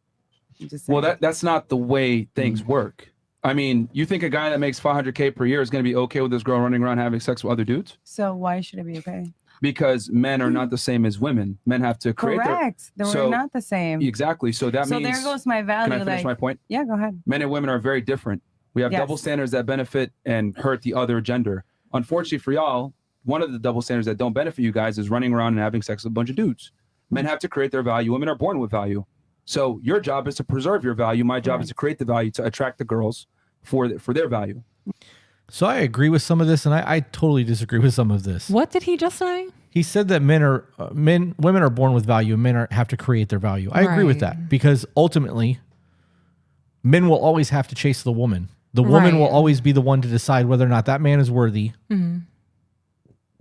Well, that's not the way things work. I mean, you think a guy that makes $500K per year is going to be okay with this girl running around having sex with other dudes? So why should it be okay? Because men are not the same as women. Men have to create Correct. We're not the same. Exactly. So that means. So there goes my value. Can I finish my point? Yeah, go ahead. Men and women are very different. We have double standards that benefit and hurt the other gender. Unfortunately for y'all, one of the double standards that don't benefit you guys is running around and having sex with a bunch of dudes. Men have to create their value. Women are born with value. So your job is to preserve your value. My job is to create the value to attract the girls for their value. So I agree with some of this, and I totally disagree with some of this. What did he just say? He said that women are born with value, and men have to create their value. I agree with that because ultimately, men will always have to chase the woman. The woman will always be the one to decide whether or not that man is worthy.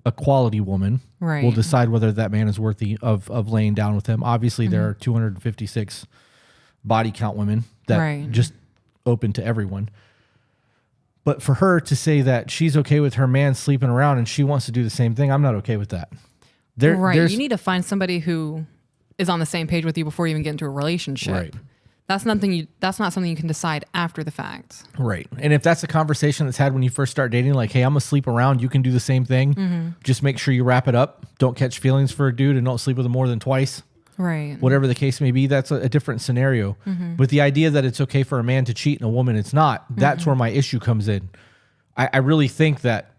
A quality woman will decide whether that man is worthy of laying down with him. Obviously, there are 256 body count women that just open to everyone. But for her to say that she's okay with her man sleeping around and she wants to do the same thing, I'm not okay with that. You need to find somebody who is on the same page with you before you even get into a relationship. Right. That's not something you can decide after the fact. Right. And if that's a conversation that's had when you first start dating, like, hey, I'm gonna sleep around, you can do the same thing. Just make sure you wrap it up. Don't catch feelings for a dude and don't sleep with him more than twice. Right. Whatever the case may be, that's a different scenario. But the idea that it's okay for a man to cheat and a woman it's not, that's where my issue comes in. I really think that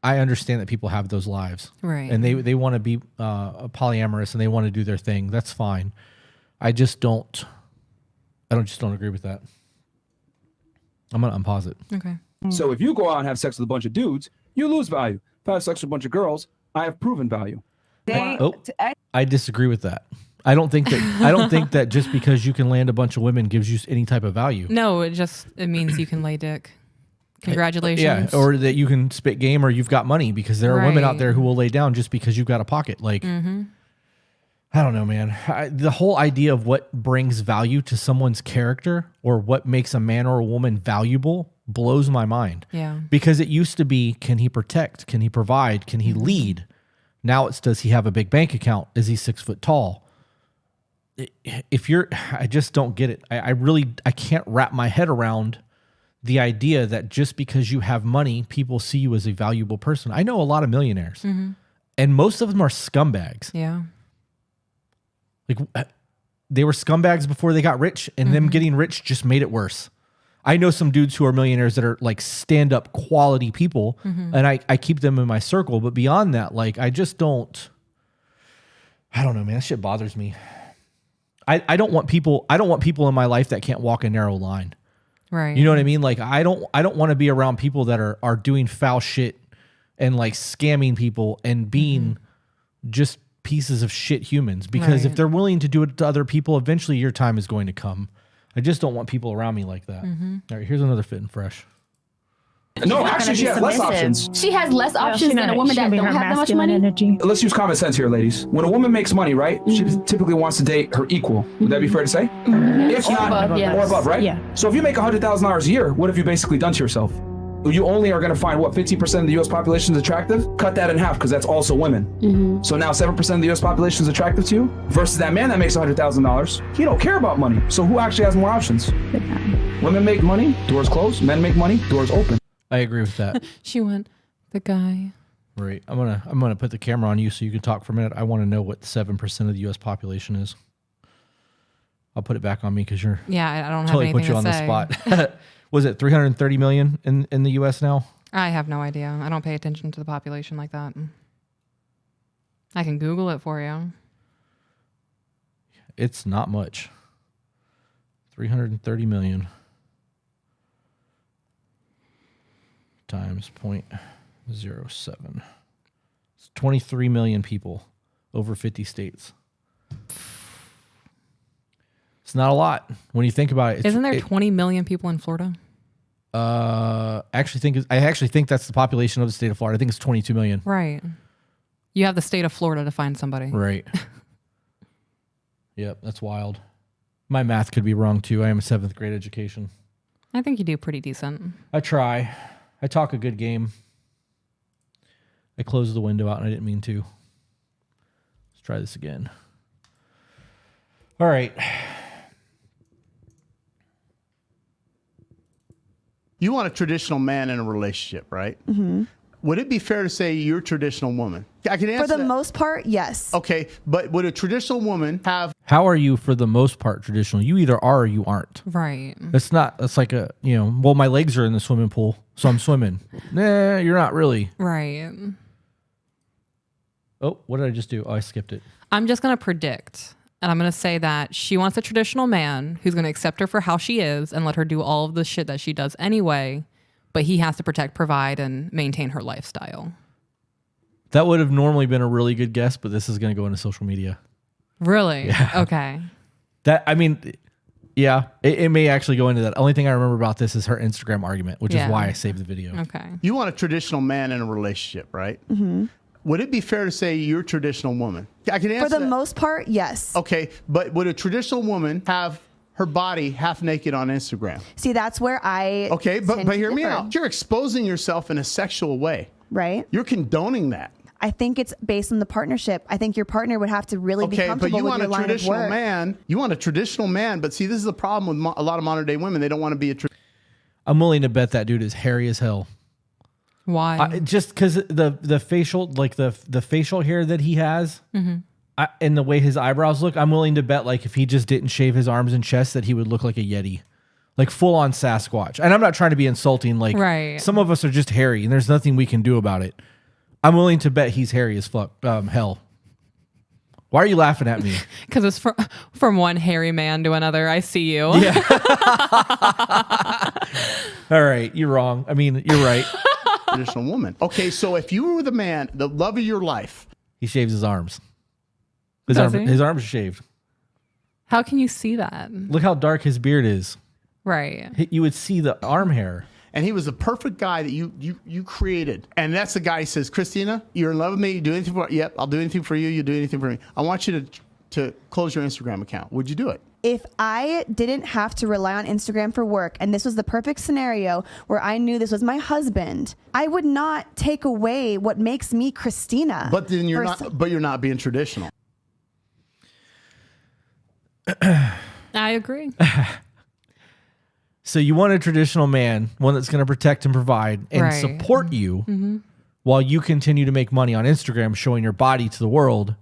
I understand that people have those lives. Right. And they want to be polyamorous and they want to do their thing. That's fine. I just don't agree with that. I'm gonna unpause it. Okay. So if you go out and have sex with a bunch of dudes, you lose value. If I have sex with a bunch of girls, I have proven value. I disagree with that. I don't think that just because you can land a bunch of women gives you any type of value. No, it means you can lay dick. Congratulations. Yeah, or that you can spit game or you've got money, because there are women out there who will lay down just because you've got a pocket. Like, I don't know, man. The whole idea of what brings value to someone's character or what makes a man or a woman valuable blows my mind. Yeah. Because it used to be, can he protect? Can he provide? Can he lead? Now it's, does he have a big bank account? Is he 6 foot tall? I just don't get it. I can't wrap my head around the idea that just because you have money, people see you as a valuable person. I know a lot of millionaires, and most of them are scumbags. Yeah. Like, they were scumbags before they got rich, and them getting rich just made it worse. I know some dudes who are millionaires that are like stand-up quality people, and I keep them in my circle. But beyond that, like, I don't know, man. That shit bothers me. I don't want people in my life that can't walk a narrow line. Right. You know what I mean? Like, I don't want to be around people that are doing foul shit and like scamming people and being just pieces of shit humans, because if they're willing to do it to other people, eventually your time is going to come. I just don't want people around me like that. All right, here's another Fit and Fresh. No, actually, she has less options. She has less options than a woman that don't have that much money. Energy. Let's use common sense here, ladies. When a woman makes money, right, she typically wants to date her equal. Would that be fair to say? If Or not, above, yes. or above, right? Yeah. So if you make $100,000 a year, what have you basically done to yourself? You only are going to find, what, 15% of the U.S. population is attractive? Cut that in half, because that's also women. So now 7% of the U.S. population is attractive to you, versus that man that makes $100,000. He don't care about money. So who actually has more options? Women make money, doors closed. Men make money, doors open. I agree with that. She went, the guy. Right. I'm gonna put the camera on you so you can talk for a minute. I want to know what 7% of the U.S. population is. I'll put it back on me because you're. Yeah, I don't have totally anything put you to on say. the spot. Was it 330 million in the U.S. now? I have no idea. I don't pay attention to the population like that. I can Google it for you. It's not much. 330 million times 0.07. It's 23 million people over 50 states. It's not a lot when you think about it. Isn't there 20 million people in Florida? I actually think that's the population of the state of Florida. I think it's 22 million. Right. You have the state of Florida to find somebody. Right. Yep, that's wild. My math could be wrong too. I am a 7th grade education. I think you do pretty decent. I try. I talk a good game. I closed the window out and I didn't mean to. Let's try this again. All right. You want a traditional man in a relationship, right? Would it be fair to say you're a traditional woman? I can answer For the that. most part, yes. Okay, but would a traditional woman have... How are you for the most part traditional? You either are or you aren't. Right. It's not, it's like a, well, my legs are in the swimming pool, so I'm swimming. Nah, you're not really. Right. Oh, what did I just do? Oh, I skipped it. I'm just going to predict. And I'm going to say that she wants a traditional man who's going to accept her for how she is and let her do all of the shit that she does anyway. But he has to protect, provide, and maintain her lifestyle. That would have normally been a really good guess, but this is going to go into social media. Really? Yeah. Okay. Yeah, it may actually go into that. Only thing I remember about this is her Instagram argument, which is why I saved the video. Okay. You want a traditional man in a relationship, right? Would it be fair to say you're a traditional woman? I can answer For the that. most part, yes. Okay, but would a traditional woman have her body half naked on Instagram? See, that's where I Okay, but tend to hear me differ. out. You're exposing yourself in a sexual way. Right. You're condoning that. I think it's based on the partnership. I think your partner would have to really be Okay, but comfortable you with want your a line of traditional work. man. You want a traditional man, but see, this is the problem with a lot of modern day women. They don't want to be a I'm willing to bet that dude is hairy as hell. Why? Just because the facial, like the facial hair that he has, and the way his eyebrows look, I'm willing to bet like if he just didn't shave his arms and chest, that he would look like a Yeti, like full on Sasquatch. And I'm not trying to be insulting. Like, some of us are just hairy, and there's nothing we can do about it. I'm willing to bet he's hairy as fuck. Hell. Why are you laughing at me? Because it's from one hairy man to another. I see you. Yeah. All right, you're wrong. I mean, you're right. Traditional woman. Okay, so if you were with a man, the love of your life, he shaves his arms. His Does arms he? his arms are shaved. How can you see that? Look how dark his beard is. Right. You would see the arm hair. And he was the perfect guy that you created. And that's the guy who says, Christina, you're in love with me. You do anything for me. Yep, I'll do anything for you. You do anything for me. I want you to close your Instagram account. Would you do it? If I didn't have to rely on Instagram for work, and this was the perfect scenario where I knew this was my husband, I would not take away what makes me Christina. But then you're not being traditional. I agree. So you want a traditional man, one that's going to protect and provide and support you while you continue to make money on Instagram showing your body to the world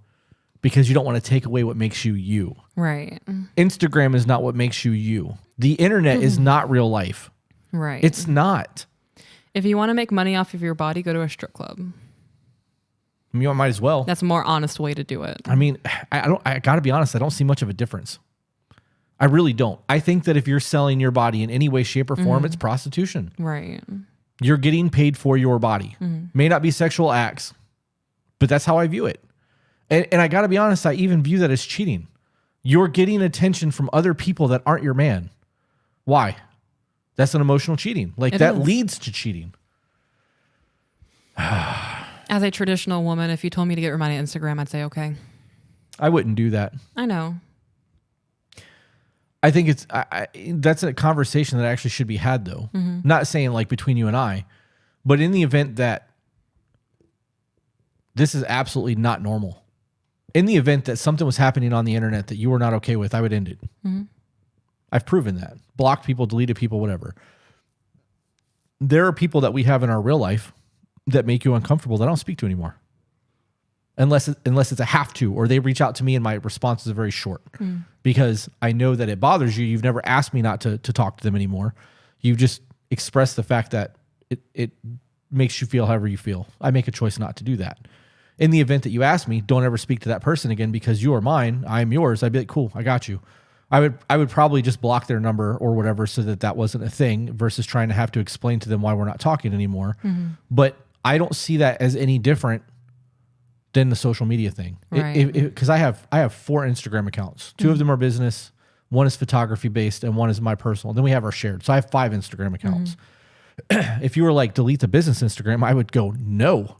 because you don't want to take away what makes you you. Right. Instagram is not what makes you you. The internet is not real life. Right. It's not. If you want to make money off of your body, go to a strip club. You might as well. That's a more honest way to do it. I mean, I got to be honest, I don't see much of a difference. I really don't. I think that if you're selling your body in any way, shape, or form, it's prostitution. Right. You're getting paid for your body. May not be sexual acts, but that's how I view it. And I got to be honest, I even view that as cheating. You're getting attention from other people that aren't your man. Why? That's an emotional cheating. Like that leads to cheating. As a traditional woman, if you told me to get reminded on Instagram, I'd say, okay. I wouldn't do that. I know. I think that's a conversation that actually should be had, though. Not saying like between you and I, but in the event that this is absolutely not normal, in the event that something was happening on the internet that you were not okay with, I would end it. I've proven that. Blocked people, deleted people, whatever. There are people that we have in our real life that make you uncomfortable that I don't speak to anymore. Unless it's a have to, or they reach out to me and my responses are very short because I know that it bothers you. You've never asked me not to talk to them anymore. You've just expressed the fact that it makes you feel however you feel. I make a choice not to do that. In the event that you ask me, don't ever speak to that person again because you are mine. I am yours. I'd be like, cool, I got you. I would probably just block their number or whatever so that wasn't a thing versus trying to have to explain to them why we're not talking anymore. But I don't see that as any different than the social media thing. Right. Because I have 4 Instagram accounts. 2 of them are business. One is photography based and one is my personal. Then we have our shared. So I have 5 Instagram accounts. If you were like, delete the business Instagram, I would go, no,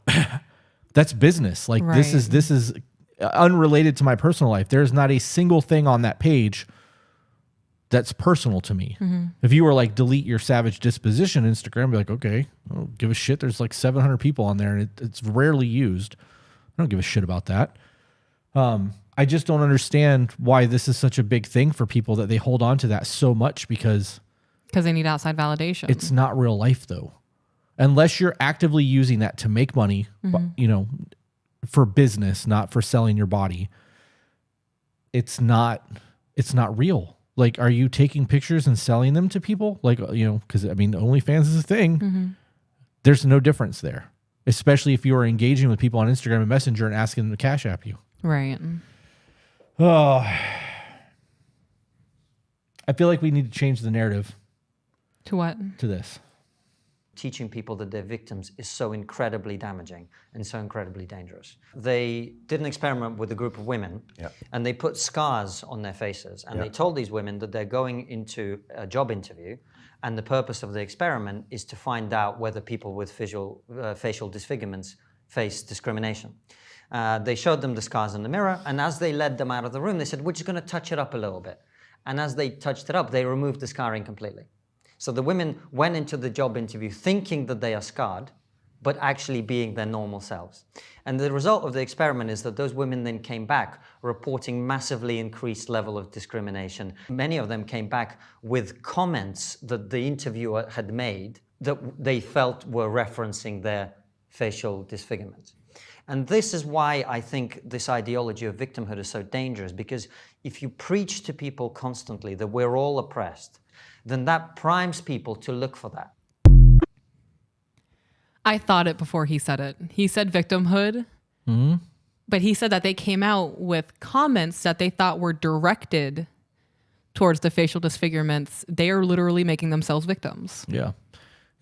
that's business. Like this is unrelated to my personal life. There's not a single thing on that page that's personal to me. If you were like, delete your savage disposition Instagram, I'd be like, okay, I don't give a shit. There's like 700 people on there and it's rarely used. I don't give a shit about that. I just don't understand why this is such a big thing for people that they hold on to that so much because they need outside validation. It's not real life though. Unless you're actively using that to make money, for business, not for selling your body. It's not real. Like, are you taking pictures and selling them to people? Like, because I mean, OnlyFans is a thing. There's no difference there. Especially if you are engaging with people on Instagram and Messenger and asking them to Cash App you. Right. Oh, I feel like we need to change the narrative. To what? To this. Teaching people that they're victims is so incredibly damaging and so incredibly dangerous. They did an experiment with a group of women and they put scars on their faces and they told these women that they're going into a job interview and the purpose of the experiment is to find out whether people with facial disfigurements face discrimination. They showed them the scars in the mirror and as they led them out of the room, they said, we're just going to touch it up a little bit. And as they touched it up, they removed the scarring completely. So the women went into the job interview thinking that they are scarred, but actually being their normal selves. And the result of the experiment is that those women then came back reporting massively increased level of discrimination. Many of them came back with comments that the interviewer had made that they felt were referencing their facial disfigurements. And this is why I think this ideology of victimhood is so dangerous, because if you preach to people constantly that we're all oppressed, then that primes people to look for that. I thought it before he said it. He said victimhood, but he said that they came out with comments that they thought were directed towards the facial disfigurements. They are literally making themselves victims. Yeah.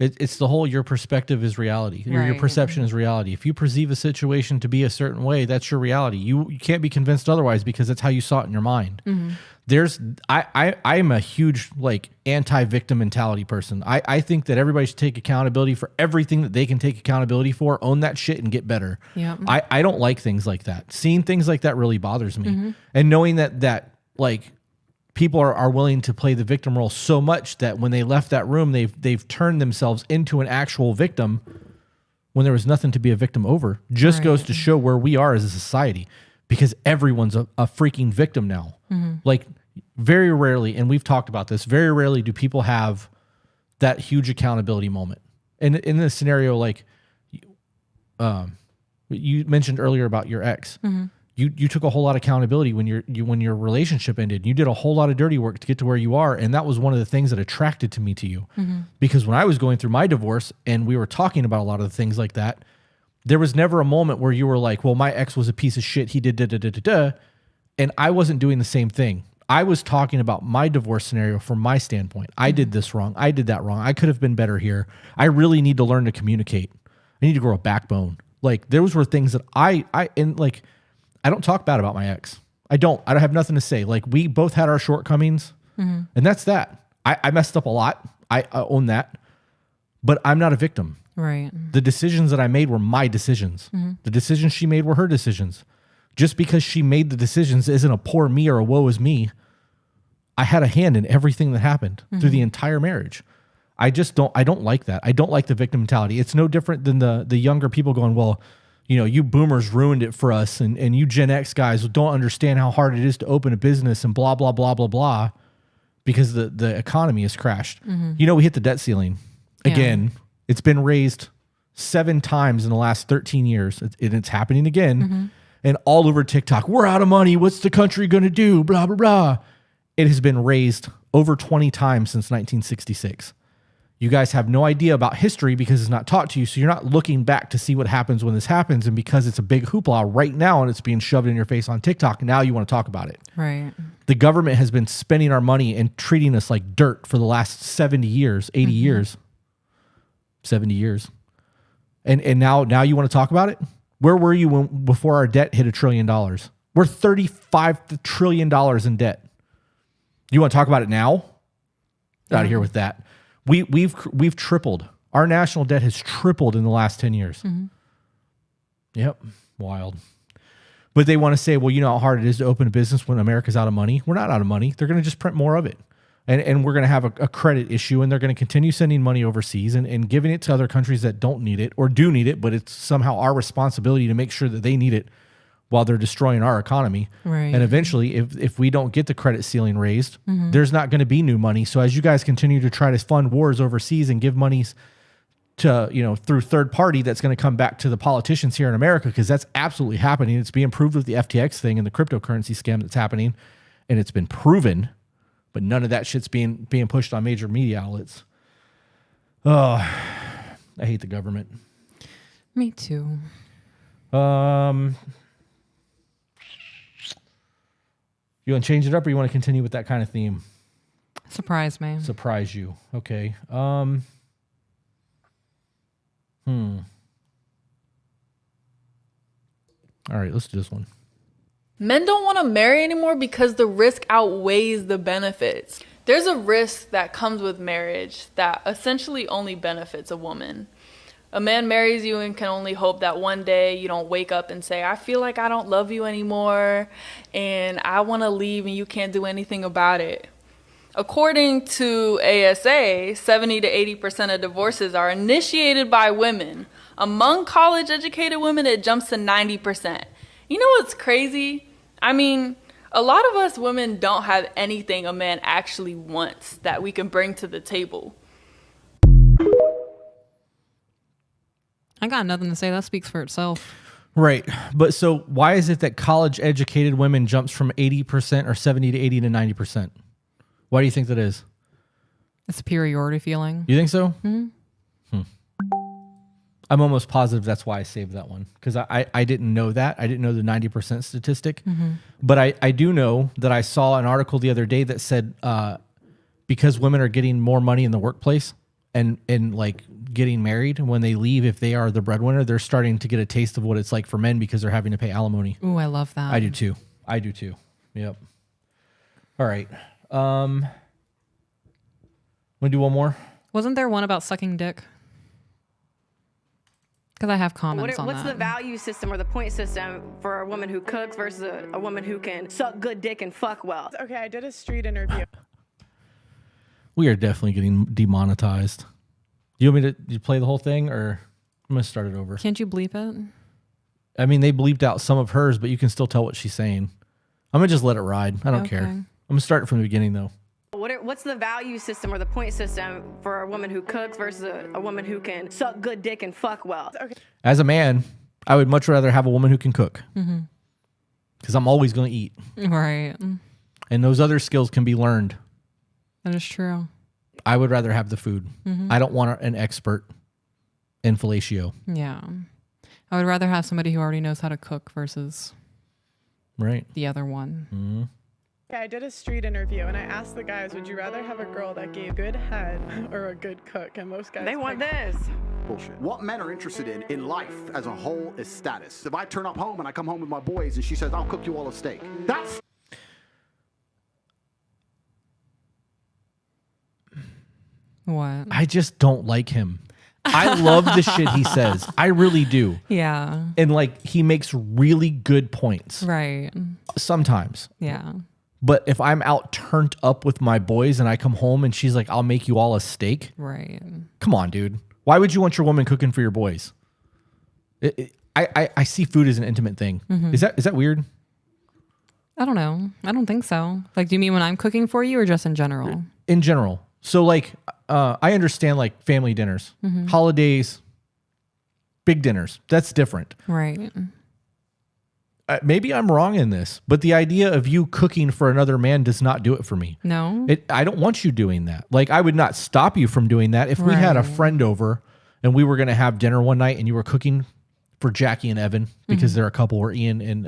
It's the whole your perspective is reality. Your perception is reality. If you perceive a situation to be a certain way, that's your reality. You can't be convinced otherwise because that's how you saw it in your mind. I'm a huge like anti-victim mentality person. I think that everybody should take accountability for everything that they can take accountability for, own that shit and get better. Yeah. I don't like things like that. Seeing things like that really bothers me. And knowing that like people are willing to play the victim role so much that when they left that room, they've turned themselves into an actual victim when there was nothing to be a victim over. Just goes to show where we are as a society, because everyone's a freaking victim now. Like very rarely, and we've talked about this, very rarely do people have that huge accountability moment. And in this scenario, like you mentioned earlier about your ex, you took a whole lot of accountability when your relationship ended. You did a whole lot of dirty work to get to where you are, and that was one of the things that attracted to me to you. Because when I was going through my divorce and we were talking about a lot of the things like that, there was never a moment where you were like, well, my ex was a piece of shit. He did da-da-da-da-da. And I wasn't doing the same thing. I was talking about my divorce scenario from my standpoint. I did this wrong. I did that wrong. I could have been better here. I really need to learn to communicate. I need to grow a backbone. Like those were things that I don't talk bad about my ex. I don't have nothing to say. Like we both had our shortcomings and that's that. I messed up a lot. I own that, but I'm not a victim. Right. The decisions that I made were my decisions. The decisions she made were her decisions. Just because she made the decisions isn't a poor me or a woe is me. I had a hand in everything that happened through the entire marriage. I don't like that. I don't like the victim mentality. It's no different than the younger people going, well, you know, you boomers ruined it for us, and you Gen X guys don't understand how hard it is to open a business and blah, blah, blah, blah, blah, because the economy has crashed. You know, we hit the debt ceiling. Again, it's been raised 7 times in the last 13 years. It's happening again. And all over TikTok, we're out of money. What's the country going to do? Blah, blah, blah. It has been raised over 20 times since 1966. You guys have no idea about history because it's not taught to you. So you're not looking back to see what happens when this happens. And because it's a big hoopla right now and it's being shoved in your face on TikTok, now you want to talk about it. Right. The government has been spending our money and treating us like dirt for the last 70 years, 80 years, 70 years. And now you want to talk about it? Where were you before our debt hit $1 trillion? We're $35 trillion in debt. You want to talk about it now? Out of here with that. We've tripled. Our national debt has tripled in the last 10 years. Yep. Wild. But they want to say, well, you know how hard it is to open a business when America's out of money. We're not out of money. They're going to just print more of it. And we're going to have a credit issue, and they're going to continue sending money overseas and giving it to other countries that don't need it or do need it, but it's somehow our responsibility to make sure that they need it while they're destroying our economy. Right. And eventually, if we don't get the credit ceiling raised, there's not going to be new money. So as you guys continue to try to fund wars overseas and give monies to, you know, through third party, that's going to come back to the politicians here in America, because that's absolutely happening. It's being proved with the FTX thing and the cryptocurrency scam that's happening, and it's been proven. But none of that shit's being pushed on major media outlets. Oh, I hate the government. Me too. You want to change it up, or you want to continue with that kind of theme? Surprise me. Surprise you. Okay. All right, let's do this one. Men don't want to marry anymore because the risk outweighs the benefits. There's a risk that comes with marriage that essentially only benefits a woman. A man marries you and can only hope that one day you don't wake up and say, I feel like I don't love you anymore and I want to leave and you can't do anything about it. According to ASA, 70 to 80% of divorces are initiated by women. Among college-educated women, it jumps to 90%. You know what's crazy? I mean, a lot of us women don't have anything a man actually wants that we can bring to the table. I got nothing to say. That speaks for itself. Right. But so why is it that college-educated women jumps from 80% or 70 to 80 to 90%? Why do you think that is? A superiority feeling. You think so? I'm almost positive that's why I saved that one, because I didn't know that. I didn't know the 90% statistic. But I do know that I saw an article the other day that said because women are getting more money in the workplace and like getting married, when they leave, if they are the breadwinner, they're starting to get a taste of what it's like for men because they're having to pay alimony. Ooh, I love that. I do too. Yep. All right. Want to do one more? Wasn't there one about sucking dick? Because I have comments on What's that. the value system or the point system for a woman who cooks versus a woman who can suck good dick and fuck well? Okay, I did a street interview. We are definitely getting demonetized. You want me to play the whole thing, or I'm going to start it over? Can't you bleep it? I mean, they bleeped out some of hers, but you can still tell what she's saying. I'm going to just let it ride. I don't care. I'm going to start it from the beginning, though. What's the value system or the point system for a woman who cooks versus a woman who can suck good dick and fuck well? Okay. As a man, I would much rather have a woman who can cook. Mm-hmm. Because I'm always going to eat. Right. And those other skills can be learned. That is true. I would rather have the food. Mhm. I don't want an expert in fellatio. Yeah. I would rather have somebody who already knows how to cook versus the other one. Mm-hmm. Okay, I did a street interview and I asked the guys, would you rather have a girl that gave good head or a good cook? And most guys They want this. Bullshit. What men are interested in life as a whole is status. If I turn up home and I come home with my boys and she says, I'll cook you all a steak. That's... What? I just don't like him. I love the shit he says. I really do. Yeah. And like, he makes really good points. Right. Sometimes. Yeah. But if I'm out turned up with my boys and I come home and she's like, I'll make you all a steak. Right. Come on, dude. Why would you want your woman cooking for your boys? I see food as an intimate thing. Mhm. Is that weird? I don't know. I don't think so. Like, do you mean when I'm cooking for you or just in general? In general. So like, I understand like family dinners, Mhm. holidays, big dinners. That's different. Right. Maybe I'm wrong in this, but the idea of you cooking for another man does not do it for me. No. I don't want you doing that. Like, I would not stop you from doing that. If we had a Right. friend over and we were going to have dinner one night and you were cooking for Jackie and Evan, because Mhm. they're a couple, were Ian and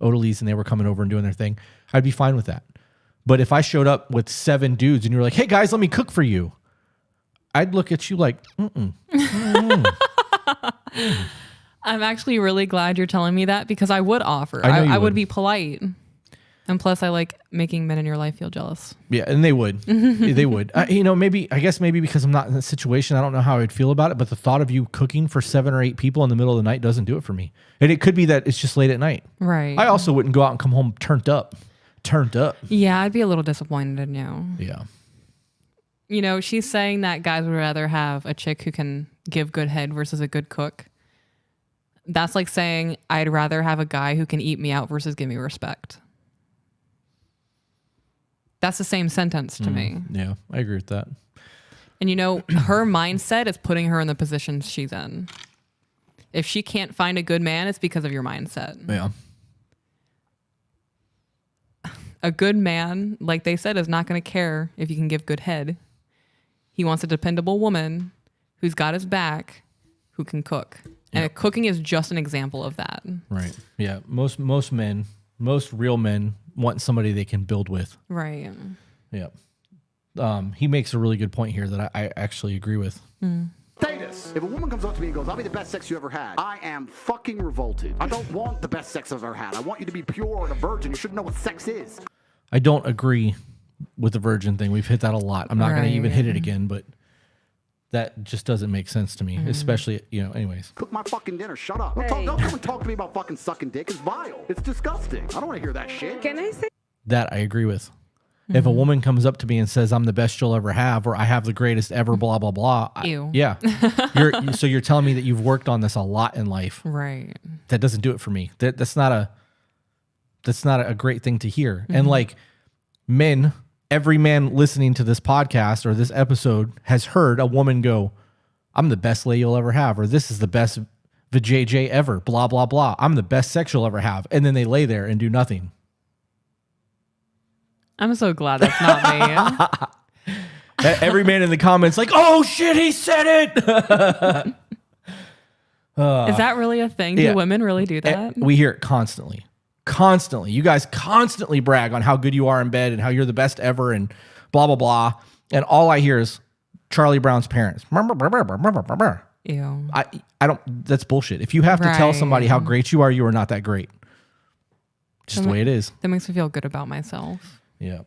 Odalise, and they were coming over and doing their thing, I'd be fine with that. But if I showed up with 7 dudes and you were like, hey guys, let me cook for you, I'd look at you like, mm-mm. I'm actually really glad you're telling me that because I would offer. I know you I would would. be polite. And plus, I like making men in your life feel jealous. Yeah, and they would. They would. I guess maybe because I'm not in that situation, I don't know how I would feel about it, but the thought of you cooking for 7 or 8 people in the middle of the night doesn't do it for me. And it could be that it's just late at night. Right. I also wouldn't go out and come home turned up. Yeah, I'd be a little disappointed in you. Yeah. You know, she's saying that guys would rather have a chick who can give good head versus a good cook. That's like saying I'd rather have a guy who can eat me out versus give me respect. That's the same sentence to me. Yeah, I agree with that. And you know, her mindset is putting her in the position she's in. If she can't find a good man, it's because of your mindset. Yeah. A good man, like they said, is not going to care if you can give good head. He wants a dependable woman who's got his back, who can cook. And cooking is just an example of that. Right. Yeah. Most men, most real men want somebody they can build with. Right. Yeah. He makes a really good point here that I actually agree with. Status. If a woman comes up to me and goes, I'll be the best sex you ever had, I am fucking revolted. I don't want the best sex I've ever had. I want you to be pure and a virgin. You should know what sex is. I don't agree with the virgin thing. We've hit that a lot. I'm not going to even hit it again, but that just doesn't make sense to me, especially, anyways. Cook my fucking dinner. Shut up. Don't come and talk to me about fucking sucking dick. It's vile. It's disgusting. I don't want to hear that shit. Can I say? That I agree with. If a woman comes up to me and says, I'm the best you'll ever have, or I have the greatest ever, blah, blah, blah. Ew. Yeah. So you're telling me that you've worked on this a lot in life. Right. That doesn't do it for me. That's not a great thing to hear. And like men, every man listening to this podcast or this episode has heard a woman go, I'm the best lay you'll ever have, or this is the best vajayjay ever, blah, blah, blah. I'm the best sex you'll ever have. And then they lay there and do nothing. I'm so glad that's not me. Every man in the comments like, oh shit, he said it. Is that really a thing? Do women really do that? We hear it constantly. Constantly. You guys constantly brag on how good you are in bed and how you're the best ever and blah, blah, blah. And all I hear is, Charlie Brown's parents. Ew. I don't. That's bullshit. If you have to tell somebody how great you are not that great. Just the way it is. That makes me feel good about myself. Yeah.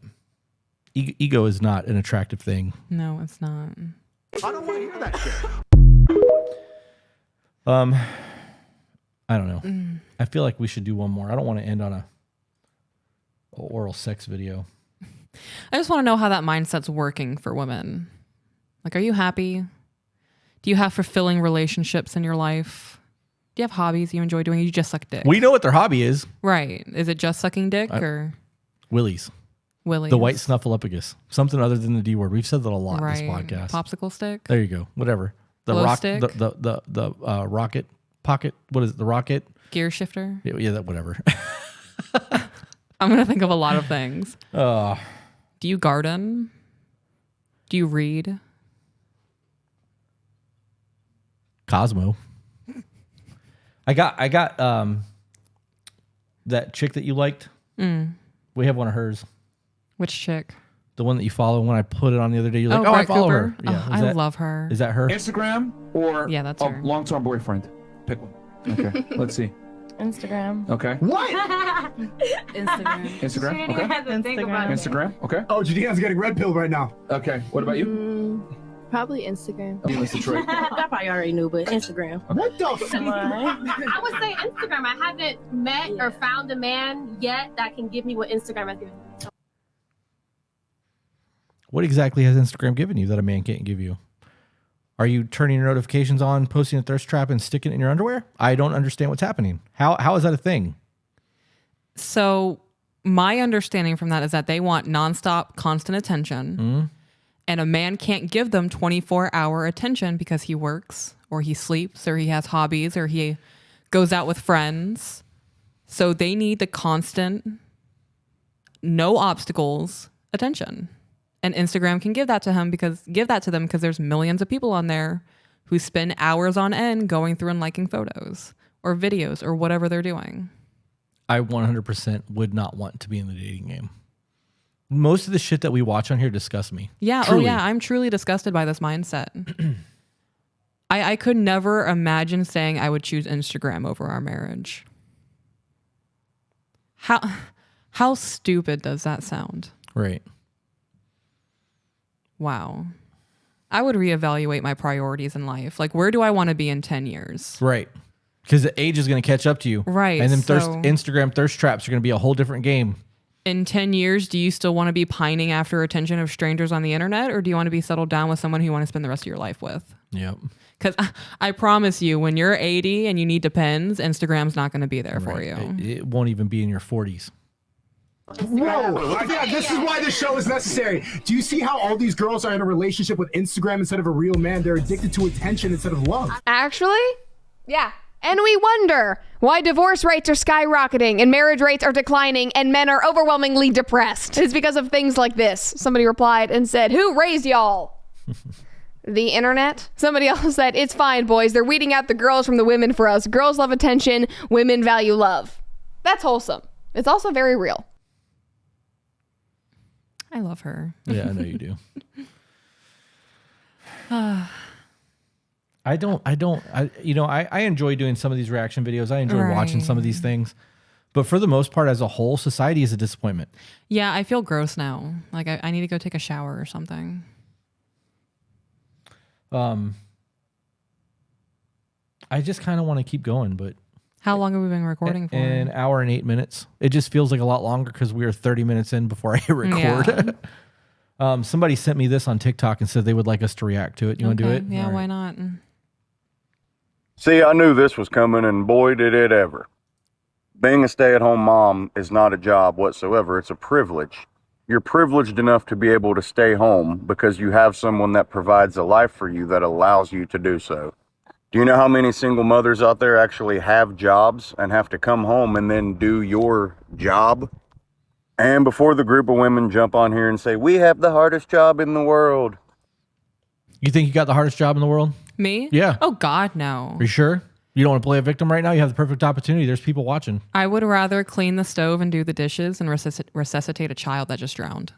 Ego is not an attractive thing. No, it's not. I don't want to hear that shit. I don't know. I feel like we should do one more. I don't want to end on a oral sex video. I just want to know how that mindset's working for women. Like, are you happy? Do you have fulfilling relationships in your life? Do you have hobbies you enjoy doing? You just suck dick. We know what their hobby is. Right. Is it just sucking dick or Willies? Willies. The white snuffleupagus. Something other than the D word. We've said that a lot in this podcast. Popsicle stick. There you go. Whatever. The Glow rock stick? the rocket pocket. What is it? The rocket? Gear shifter. Yeah, that whatever. I'm gonna think of a lot of things. Do you garden? Do you read? Cosmo. I got that chick that you liked. We have one of hers. Which chick? The one that you follow. When I put it on the other day, you're like, Brett I follow Cooper. her. Yeah, I love her. Is that her? Instagram or yeah, that's a her. long-term boyfriend? Pick one. Okay, let's see. Instagram. Okay. What? Instagram. Instagram. Okay. Instagram. Okay. Oh, Judean's getting red pilled right now. Okay. What about you? Probably Instagram. Miss Detroit. I probably already knew, but Instagram. What the fuck? I would say Instagram. I haven't met or found a man yet that can give me what Instagram has given me. What exactly has Instagram given you that a man can't give you? Are you turning your notifications on, posting a thirst trap, and sticking it in your underwear? I don't understand what's happening. How is that a thing? So my understanding from that is that they want nonstop, constant attention. And a man can't give them 24-hour attention because he works or he sleeps or he has hobbies or he goes out with friends. So they need the constant, no obstacles attention. And Instagram can give that to them because there's millions of people on there who spend hours on end going through and liking photos or videos or whatever they're doing. I 100% would not want to be in the dating game. Most of the shit that we watch on here disgusts me. Yeah. Truly. Oh yeah. I'm truly disgusted by this mindset. I could never imagine saying I would choose Instagram over our marriage. How stupid does that sound? Right. Wow. I would reevaluate my priorities in life. Like, where do I want to be in 10 years? Right. Because the age is going to catch up to you. Right. And then Instagram thirst traps are going to be a whole different game. In 10 years, do you still want to be pining after attention of strangers on the internet, or do you want to be settled down with someone who you want to spend the rest of your life with? Yep. Because I promise you, when you're 80 and you need Depends, Instagram's not going to be there for you. It won't even be in your 40s. Whoa! Yeah, this is why this show is necessary. Do you see how all these girls are in a relationship with Instagram instead of a real man? They're addicted to attention instead of love. Actually, yeah. And we wonder why divorce rates are skyrocketing and marriage rates are declining and men are overwhelmingly depressed. It's because of things like this. Somebody replied and said, "Who raised y'all?" The internet. Somebody else said, "It's fine, boys. They're weeding out the girls from the women for us. Girls love attention. Women value love." That's wholesome. It's also very real. I love her. Yeah, I know you do. I enjoy doing some of these reaction videos. I enjoy watching some of these things. But for the most part, as a whole, society is a disappointment. Yeah, I feel gross now. Like, I need to go take a shower or something. I just kind of want to keep going, but... How long have we been recording for? An hour and 8 minutes. It just feels like a lot longer because we are 30 minutes in before I hit record. Yeah. Somebody sent me this on TikTok and said they would like us to react to it. You want to do it? Yeah, why not? See, I knew this was coming, and boy, did it ever. Being a stay-at-home mom is not a job whatsoever. It's a privilege. You're privileged enough to be able to stay home because you have someone that provides a life for you that allows you to do so. Do you know how many single mothers out there actually have jobs and have to come home and then do your job? And before the group of women jump on here and say, "We have the hardest job in the world." You think you got the hardest job in the world? Me? Yeah. Oh, God, no. Are you sure? You don't want to play a victim right now? You have the perfect opportunity. There's people watching. I would rather clean the stove and do the dishes and resuscitate a child that just drowned.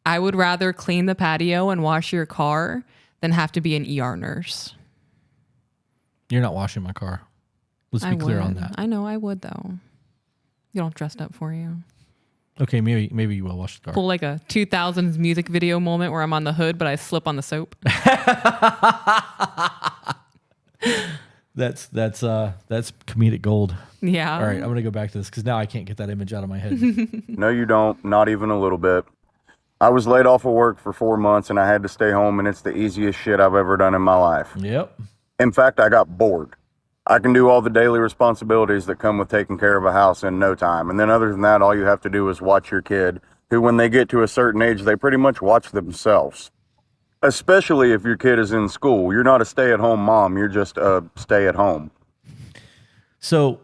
I would rather clean the patio and wash your car than have to be an ER nurse. You're not washing my car. Let's be clear on that. I know I would though. You don't dressed up for you. Okay, maybe you will wash the car. Pull like a 2000s music video moment where I'm on the hood, but I slip on the soap. That's comedic gold. Yeah. All right, I'm gonna go back to this because now I can't get that image out of my head. No, you don't. Not even a little bit. I was laid off of work for 4 months and I had to stay home, and it's the easiest shit I've ever done in my life. Yep. In fact, I got bored. I can do all the daily responsibilities that come with taking care of a house in no time. And then other than that, all you have to do is watch your kid, who when they get to a certain age, they pretty much watch themselves. Especially if your kid is in school. You're not a stay-at-home mom. You're just a stay-at-home. So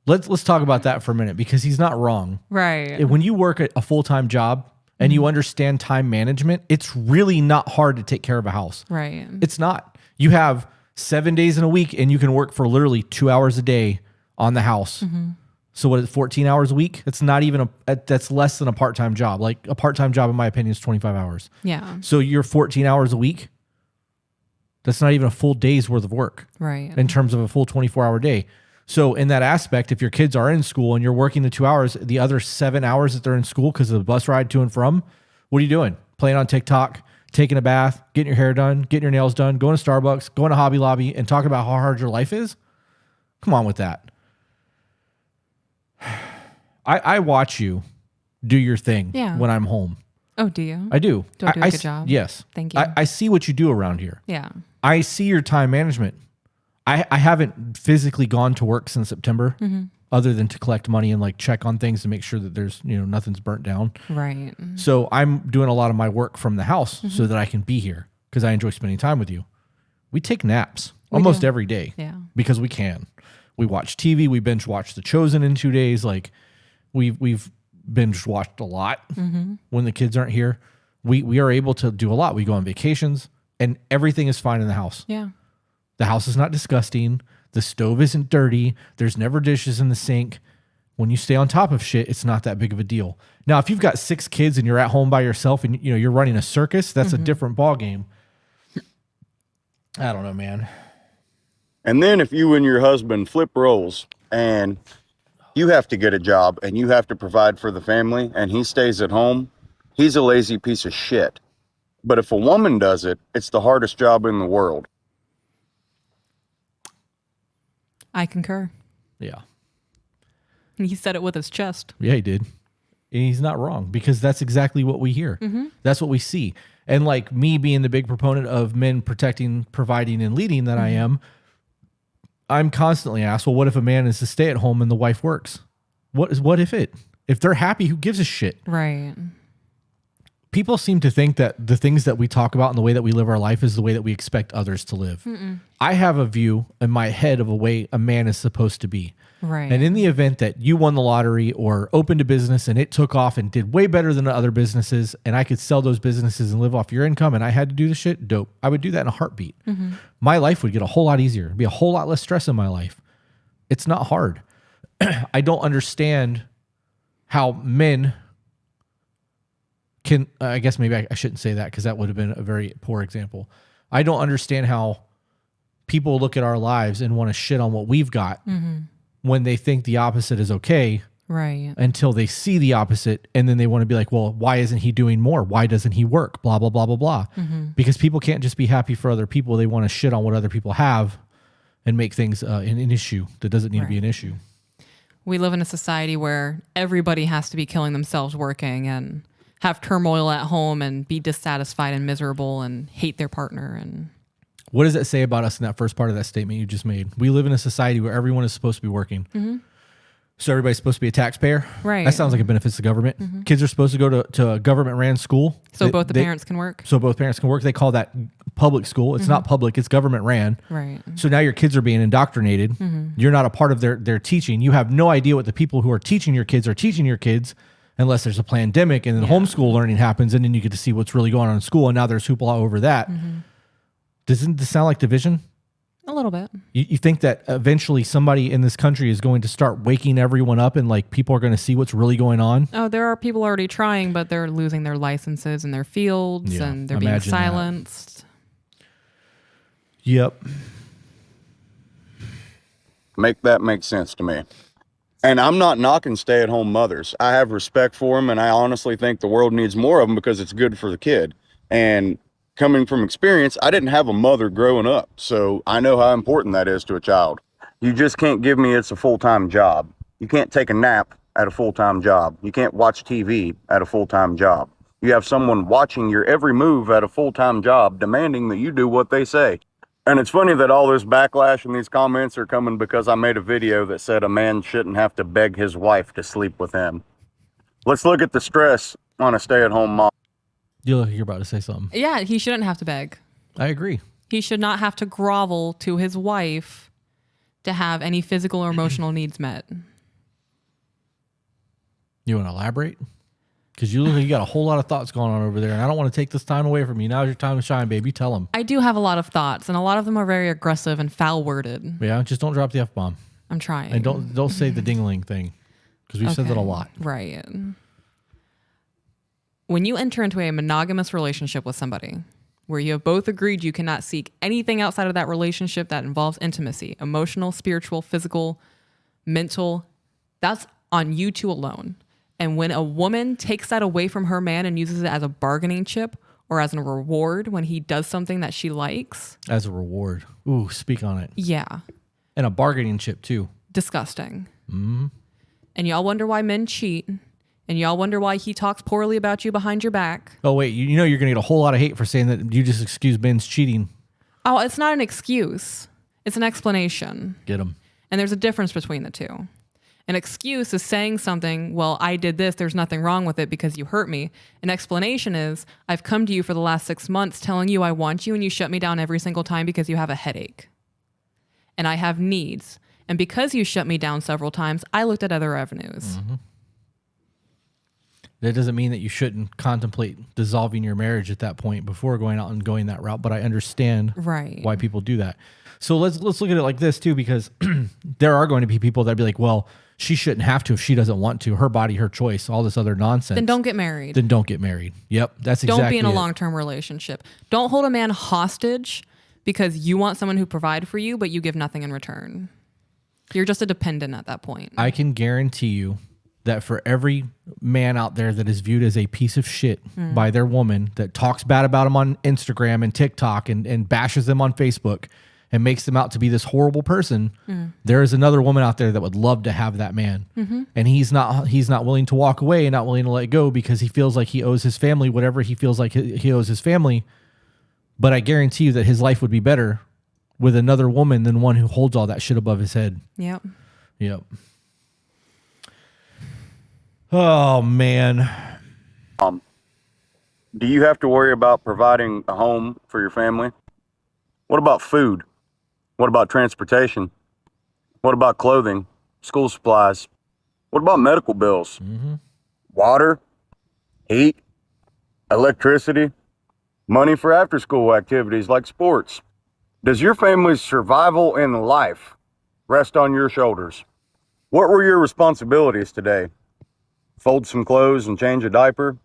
let's talk about that for a minute, because he's not wrong. Right. When you work a full-time job and you understand time management, it's really not hard to take care of a house. Right. It's not. You have 7 days in a week and you can work for literally 2 hours a day on the house. So what is it, 14 hours a week? It's not even that's less than a part-time job. Like a part-time job, in my opinion, is 25 hours. Yeah. So you're 14 hours a week. That's not even a full day's worth of work. Right. In terms of a full 24-hour day. So in that aspect, if your kids are in school and you're working the 2 hours, the other 7 hours that they're in school because of the bus ride to and from, what are you doing? Playing on TikTok, taking a bath, getting your hair done, getting your nails done, going to Starbucks, going to Hobby Lobby, and talking about how hard your life is? Come on with that. I watch you do your thing when I'm home. Oh, do you? I do. Do I do a good job? Yes. Thank you. I see what you do around here. Yeah. I see your time management. I haven't physically gone to work since September, other than to collect money and like check on things to make sure that there's, nothing's burnt down. Right. So I'm doing a lot of my work from the house so that I can be here because I enjoy spending time with you. We take naps almost every day because we can. We watch TV. We binge watch The Chosen in 2 days. Like we've binge watched a lot when the kids aren't here. We are able to do a lot. We go on vacations and everything is fine in the house. Yeah. The house is not disgusting. The stove isn't dirty. There's never dishes in the sink. When you stay on top of shit, it's not that big of a deal. Now, if you've got 6 kids and you're at home by yourself and you're running a circus, that's a different ball game. I don't know, man. And then if you and your husband flip roles and you have to get a job and you have to provide for the family and he stays at home, he's a lazy piece of shit. But if a woman does it, it's the hardest job in the world. I concur. Yeah. He said it with his chest. Yeah, he did. And he's not wrong because that's exactly what we hear. That's what we see. And like me being the big proponent of men protecting, providing, and leading that I am, I'm constantly asked, well, what if a man is to stay at home and the wife works? What if they're happy, who gives a shit? Right. People seem to think that the things that we talk about and the way that we live our life is the way that we expect others to live. I have a view in my head of a way a man is supposed to be. Right. And in the event that you won the lottery or opened a business and it took off and did way better than the other businesses and I could sell those businesses and live off your income and I had to do the shit, dope. I would do that in a heartbeat. My life would get a whole lot easier. It'd be a whole lot less stress in my life. It's not hard. I don't understand how men can, I guess maybe I shouldn't say that because that would have been a very poor example. I don't understand how people look at our lives and want to shit on what we've got when they think the opposite is okay. Right. Until they see the opposite and then they want to be like, well, why isn't he doing more? Why doesn't he work? Blah, blah, blah, blah, blah. Because people can't just be happy for other people. They want to shit on what other people have and make things an issue that doesn't need to be an issue. We live in a society where everybody has to be killing themselves working and have turmoil at home and be dissatisfied and miserable and hate their partner. And what does that say about us in that first part of that statement you just made? We live in a society where everyone is supposed to be working. So everybody's supposed to be a taxpayer. Right. That sounds like it benefits the government. Kids are supposed to go to a government-ran school. So both the parents can work. So both parents can work. They call that public school. It's not public. It's government-ran. Right. So now your kids are being indoctrinated. You're not a part of their teaching. You have no idea what the people who are teaching your kids unless there's a pandemic and then homeschool learning happens and then you get to see what's really going on in school and now there's hoopla over that. Doesn't this sound like division? A little bit. You think that eventually somebody in this country is going to start waking everyone up and like people are going to see what's really going on? Oh, there are people already trying, but they're losing their licenses in their fields and they're being imagine that. silenced. Yep. Make that make sense to me. And I'm not knocking stay-at-home mothers. I have respect for them, and I honestly think the world needs more of them because it's good for the kid. And coming from experience, I didn't have a mother growing up, so I know how important that is to a child. You just can't give me it's a full-time job. You can't take a nap at a full-time job. You can't watch TV at a full-time job. You have someone watching your every move at a full-time job, demanding that you do what they say. And it's funny that all this backlash and these comments are coming because I made a video that said a man shouldn't have to beg his wife to sleep with him. Let's look at the stress on a stay-at-home mom. You're about to say something. Yeah, he shouldn't have to beg. I agree. He should not have to grovel to his wife to have any physical or emotional needs met. You want to elaborate? Because you look like you got a whole lot of thoughts going on over there, and I don't want to take this time away from you. Now's your time to shine, baby. Tell them. I do have a lot of thoughts, and a lot of them are very aggressive and foul-worded. Yeah, just don't drop the F-bomb. I'm trying. And don't say the dingling thing, because we've said that a lot. Right. When you enter into a monogamous relationship with somebody where you have both agreed you cannot seek anything outside of that relationship that involves intimacy, emotional, spiritual, physical, mental, that's on you two alone. And when a woman takes that away from her man and uses it as a bargaining chip or as a reward when he does something that she likes. As a reward. Ooh, speak on it. Yeah. And a bargaining chip, too. Disgusting. Mm-hmm. And y'all wonder why men cheat. And y'all wonder why he talks poorly about you behind your back. Oh, wait. You know you're going to get a whole lot of hate for saying that you just excuse men's cheating. Oh, it's not an excuse. It's an explanation. Get them. And there's a difference between the two. An excuse is saying something, well, I did this, there's nothing wrong with it because you hurt me. An explanation is, I've come to you for the last 6 months telling you I want you and you shut me down every single time because you have a headache. And I have needs. And because you shut me down several times, I looked at other avenues. Mm-hmm. That doesn't mean that you shouldn't contemplate dissolving your marriage at that point before going out and going that route, but I understand why people do that. So let's look at it like this too, because there are going to be people that be like, well, she shouldn't have to if she doesn't want to. Her body, her choice, all this other nonsense. Then don't get married. Then don't get married. Yep, that's exactly it. Don't be in a long-term relationship. Don't hold a man hostage because you want someone who provide for you, but you give nothing in return. You're just a dependent at that point. I can guarantee you that for every man out there that is viewed as a piece of shit by their woman, that talks bad about them on Instagram and TikTok and bashes them on Facebook and makes them out to be this horrible person, there is another woman out there that would love to have that man. And he's not willing to walk away and not willing to let go because he feels like he owes his family whatever he feels like he owes his family. But I guarantee you that his life would be better with another woman than one who holds all that shit above his head. Yep. Oh, man. Do you have to worry about providing a home for your family? What about food? What about transportation? What about clothing, school supplies? What about medical bills? Water, heat, electricity, money for after-school activities like sports? Does your family's survival in life rest on your shoulders? What were your responsibilities today? Fold some clothes and change a diaper?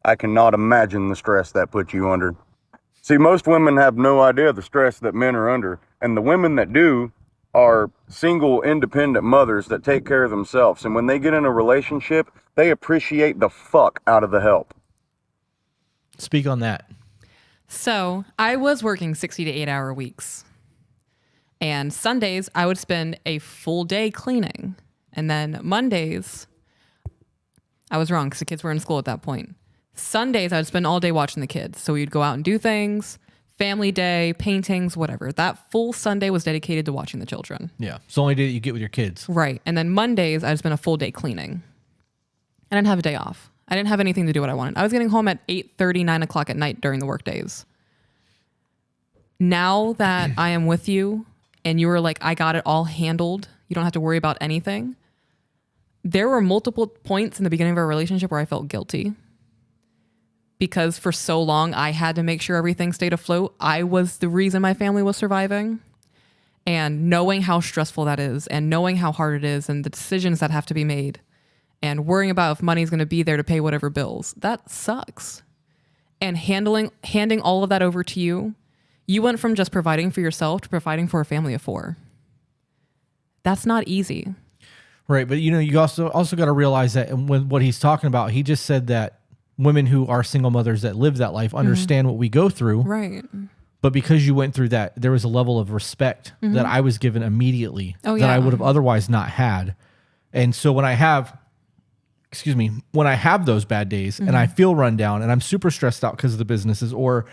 I cannot imagine the stress that put you under. See, most women have no idea the stress that men are under, and the women that do are single, independent mothers that take care of themselves, and when they get in a relationship, they appreciate the fuck out of the help. Speak on that. So I was working 60 to 8-hour weeks. And Sundays, I would spend a full day cleaning. And then Mondays, I was wrong because the kids were in school at that point. Sundays, I would spend all day watching the kids. So we'd go out and do things, family day, paintings, whatever. That full Sunday was dedicated to watching the children. Yeah. It's the only day that you get with your kids. Right. And then Mondays, I'd spend a full day cleaning. I didn't have a day off. I didn't have anything to do what I wanted. I was getting home at 8:30, 9 o'clock at night during the work days. Now that I am with you and you were like, I got it all handled, you don't have to worry about anything. There were multiple points in the beginning of our relationship where I felt guilty. Because for so long, I had to make sure everything stayed afloat. I was the reason my family was surviving. and knowing how stressful that is and knowing how hard it is and the decisions that have to be made and worrying about if money's going to be there to pay whatever bills, that sucks. And handing all of that over to you, you went from just providing for yourself to providing for a family of 4. That's not easy. Right. But, you also got to realize that when what he's talking about, he just said that women who are single mothers that live that life understand what we go through. Right. But because you went through that, there was a level of respect that I was given immediately that I would have otherwise not had. And so when I have those bad days and I feel run down and I'm super stressed out because of the businesses or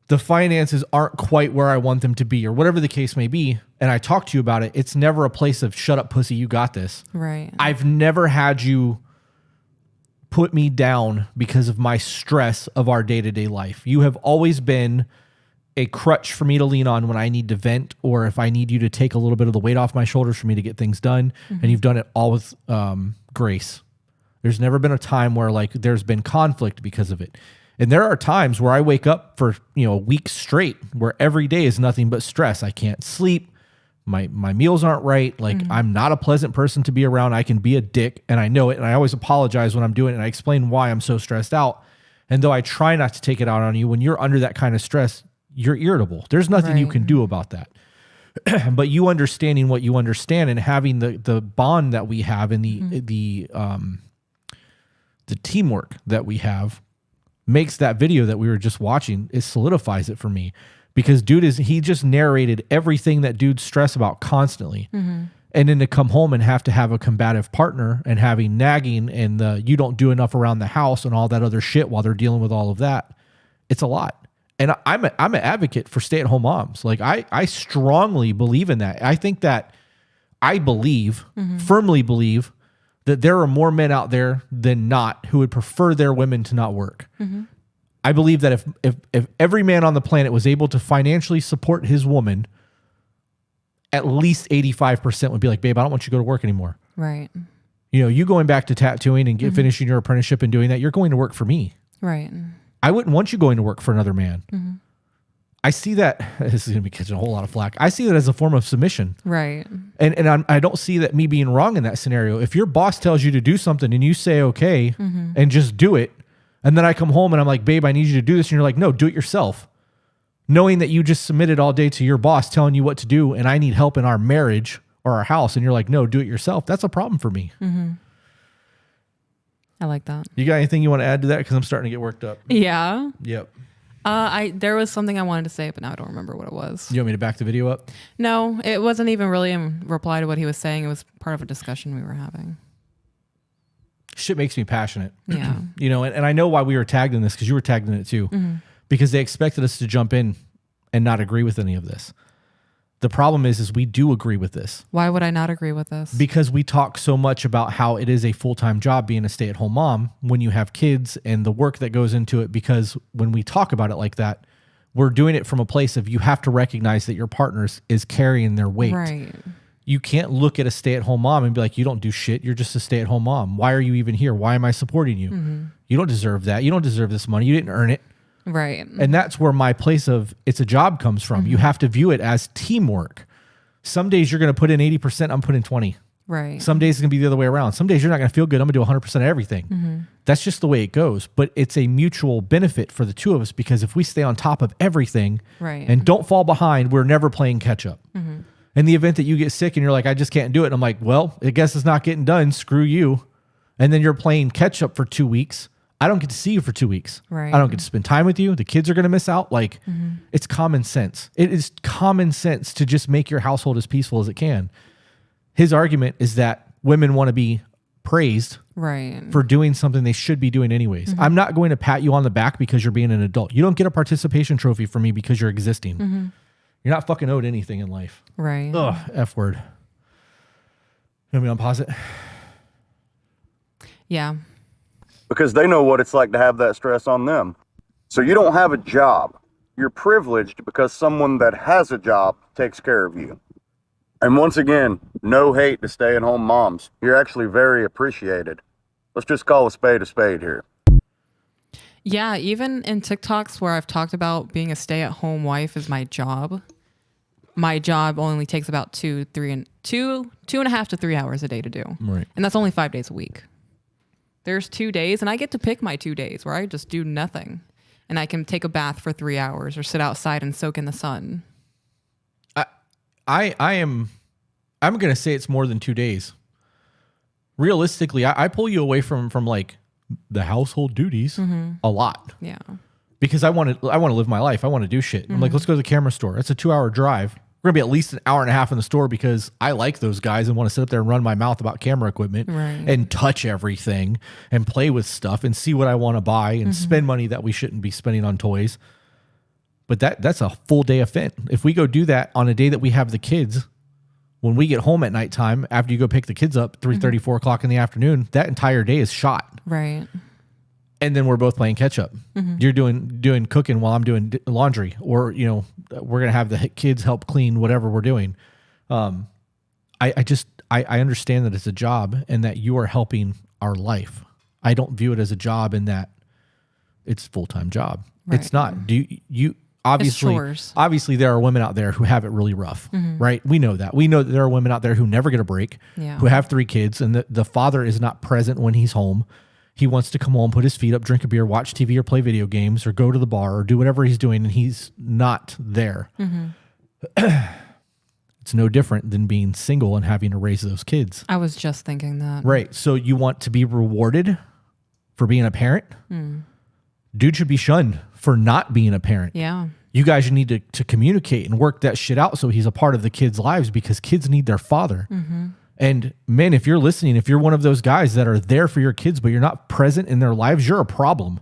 the finances aren't quite where I want them to be or whatever the case may be, and I talk to you about it, it's never a place of shut up, pussy, you got this. Right. I've never had you put me down because of my stress of our day-to-day life. You have always been a crutch for me to lean on when I need to vent or if I need you to take a little bit of the weight off my shoulders for me to get things done. And you've done it all with grace. There's never been a time where like there's been conflict because of it. And there are times where I wake up for, a week straight where every day is nothing but stress. I can't sleep. My meals aren't right. Like I'm not a pleasant person to be around. I can be a dick and I know it. And I always apologize when I'm doing it. And I explain why I'm so stressed out. And though I try not to take it out on you, when you're under that kind of stress, you're irritable. There's nothing you can do about that. But you understanding what you understand and having the bond that we have and the teamwork that we have makes that video that we were just watching, it solidifies it for me. Because he just narrated everything that dudes stress about constantly. And then to come home and have to have a combative partner and having nagging and you don't do enough around the house and all that other shit while they're dealing with all of that. It's a lot. And I'm an advocate for stay-at-home moms. Like I strongly believe in that. I think that firmly believe that there are more men out there than not who would prefer their women to not work. I believe that if every man on the planet was able to financially support his woman, at least 85% would be like, babe, I don't want you to go to work anymore. Right. You going back to tattooing and finishing your apprenticeship and doing that, you're going to work for me. Right. I wouldn't want you going to work for another man. I see that, this is going to be catching a whole lot of flack. I see that as a form of submission. Right. And I don't see that me being wrong in that scenario. If your boss tells you to do something and you say, okay, and just do it. And then I come home and I'm like, babe, I need you to do this. And you're like, no, do it yourself. Knowing that you just submitted all day to your boss telling you what to do. And I need help in our marriage or our house. And you're like, no, do it yourself. That's a problem for me. I like that. You got anything you want to add to that? Because I'm starting to get worked up. Yeah. Yep. There was something I wanted to say, but now I don't remember what it was. You want me to back the video up? No, it wasn't even really in reply to what he was saying. It was part of a discussion we were having. Shit makes me passionate. Yeah. And I know why we were tagged in this because you were tagged in it too. Because they expected us to jump in and not agree with any of this. The problem is we do agree with this. Why would I not agree with this? Because we talk so much about how it is a full-time job being a stay-at-home mom when you have kids and the work that goes into it. Because when we talk about it like that, we're doing it from a place of you have to recognize that your partner is carrying their weight. Right. You can't look at a stay-at-home mom and be like, you don't do shit. You're just a stay-at-home mom. Why are you even here? Why am I supporting you? You don't deserve that. You don't deserve this money. You didn't earn it. Right. And that's where my place of it's a job comes from. You have to view it as teamwork. Some days you're going to put in 80%, I'm putting 20. Right. Some days it's going to be the other way around. Some days you're not going to feel good. I'm going to do 100% of everything. That's just the way it goes. But it's a mutual benefit for the two of us because if we stay on top of everything and don't fall behind, we're never playing catch up. In the event that you get sick and you're like, I just can't do it. And I'm like, well, I guess it's not getting done. Screw you. And then you're playing catch up for 2 weeks. I don't get to see you for 2 weeks. Right. I don't get to spend time with you. The kids are going to miss out. Like it's common sense. It is common sense to just make your household as peaceful as it can. His argument is that women want to be praised for doing something they should be doing anyways. I'm not going to pat you on the back because you're being an adult. You don't get a participation trophy from me because you're existing. You're not fucking owed anything in life. Right. Ugh, F word. You want me to unpause it? Yeah. Because they know what it's like to have that stress on them. So you don't have a job. You're privileged because someone that has a job takes care of you. And once again, no hate to stay-at-home moms. You're actually very appreciated. Let's just call a spade here. Yeah, even in TikToks where I've talked about being a stay-at-home wife is my job, my job only takes about 2.5 to 3 hours a day to do. Right. And that's only 5 days a week. There's 2 days, and I get to pick my 2 days where I just do nothing. And I can take a bath for 3 hours or sit outside and soak in the sun. I'm going to say it's more than 2 days. Realistically, I pull you away from like the household duties a lot. Yeah. Because I want to live my life. I want to do shit. I'm like, let's go to the camera store. That's a 2-hour drive. We're going to be at least an hour and a half in the store because I like those guys and want to sit up there and run my mouth about camera equipment and touch everything and play with stuff and see what I want to buy and spend money that we shouldn't be spending on toys. But that's a full day event. If we go do that on a day that we have the kids, when we get home at nighttime, after you go pick the kids up, 3:30, 4 o'clock in the afternoon, that entire day is shot. Right. And then we're both playing catch up. You're doing cooking while I'm doing laundry, or we're gonna have the kids help clean whatever we're doing. I understand that it's a job and that you are helping our life. I don't view it as a job in that it's a full-time job. Right. It's not. Obviously there are women out there who have it really rough, right? We know that. We know that there are women out there who never get a break, who have 3 kids, and the father is not present when he's home. He wants to come home, put his feet up, drink a beer, watch TV or play video games or go to the bar or do whatever he's doing, and he's not there. It's no different than being single and having to raise those kids. I was just thinking that. Right. So you want to be rewarded for being a parent? Dude should be shunned for not being a parent. Yeah. You guys need to communicate and work that shit out so he's a part of the kids' lives, because kids need their father. And men, if you're listening, if you're one of those guys that are there for your kids, but you're not present in their lives, you're a problem.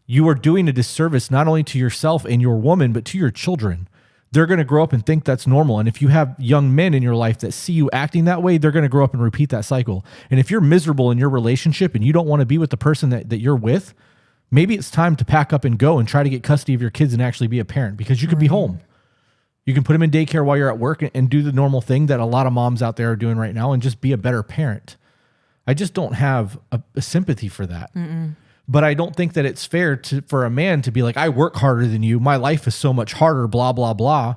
You are doing a disservice not only to yourself and your woman, but to your children. They're going to grow up and think that's normal. And if you have young men in your life that see you acting that way, they're going to grow up and repeat that cycle. And if you're miserable in your relationship and you don't want to be with the person that you're with, maybe it's time to pack up and go and try to get custody of your kids and actually be a parent, because you could be home. You can put them in daycare while you're at work and do the normal thing that a lot of moms out there are doing right now and just be a better parent. I just don't have a sympathy for that. But I don't think that it's fair for a man to be like, I work harder than you. My life is so much harder, blah, blah, blah.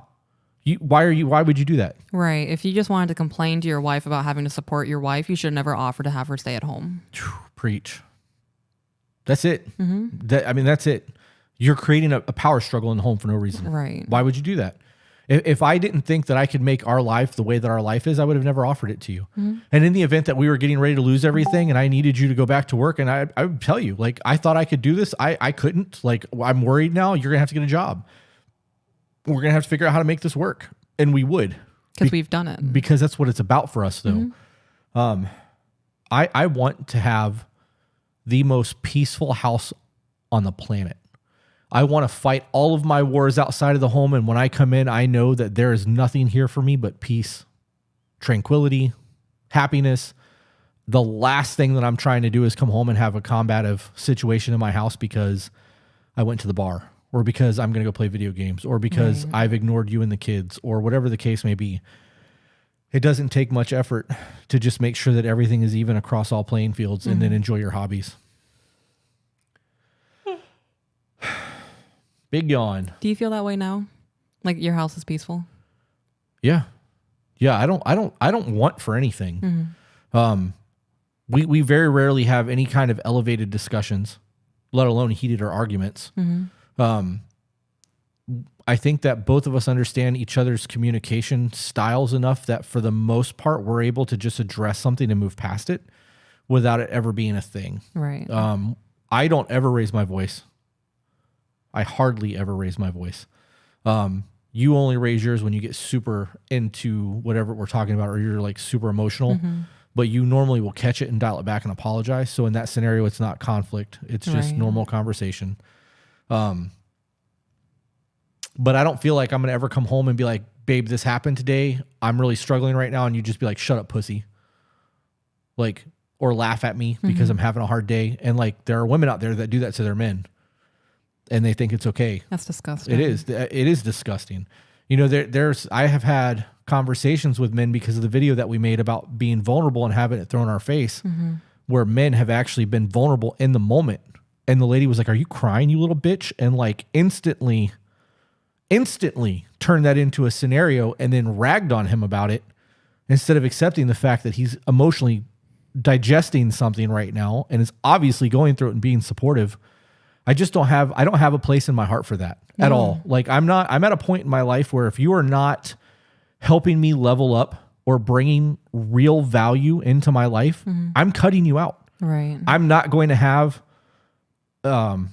Why would you do that? Right. If you just wanted to complain to your wife about having to support your wife, you should never offer to have her stay at home. Preach. That's it. That's it. You're creating a power struggle in the home for no reason. Right. Why would you do that? If I didn't think that I could make our life the way that our life is, I would have never offered it to you. And in the event that we were getting ready to lose everything and I needed you to go back to work, and I would tell you, like, I thought I could do this. I couldn't. Like, I'm worried now. You're going to have to get a job. We're going to have to figure out how to make this work. And we would. Because we've done it. Because that's what it's about for us, though. I want to have the most peaceful house on the planet. I want to fight all of my wars outside of the home. And when I come in, I know that there is nothing here for me but peace, tranquility, happiness. The last thing that I'm trying to do is come home and have a combative situation in my house because I went to the bar, or because I'm going to go play video games, or because I've ignored you and the kids, or whatever the case may be. It doesn't take much effort to just make sure that everything is even across all playing fields, and then enjoy your hobbies. Big yawn. Do you feel that way now? Like your house is peaceful? Yeah. I don't want for anything. We very rarely have any kind of elevated discussions, let alone heated or arguments. I think that both of us understand each other's communication styles enough that for the most part, we're able to just address something and move past it without it ever being a thing. Right. I don't ever raise my voice. I hardly ever raise my voice. You only raise yours when you get super into whatever we're talking about, or you're like super emotional, but you normally will catch it and dial it back and apologize. So in that scenario, it's not conflict. It's just normal conversation. But I don't feel like I'm going to ever come home and be like, babe, this happened today. I'm really struggling right now. And you just be like, shut up, pussy. Like, or laugh at me because I'm having a hard day. And like, there are women out there that do that to their men, and they think it's okay. That's disgusting. It is. It is disgusting. You know, I have had conversations with men because of the video that we made about being vulnerable and having it thrown in our face, where men have actually been vulnerable in the moment. And the lady was like, are you crying, you little bitch? And like instantly instantly turned that into a scenario and then ragged on him about it instead of accepting the fact that he's emotionally digesting something right now and is obviously going through it and being supportive. I don't have a place in my heart for that at all. Like I'm at a point in my life where if you are not helping me level up or bringing real value into my life, I'm cutting you out. Right. I'm not going to have, I'm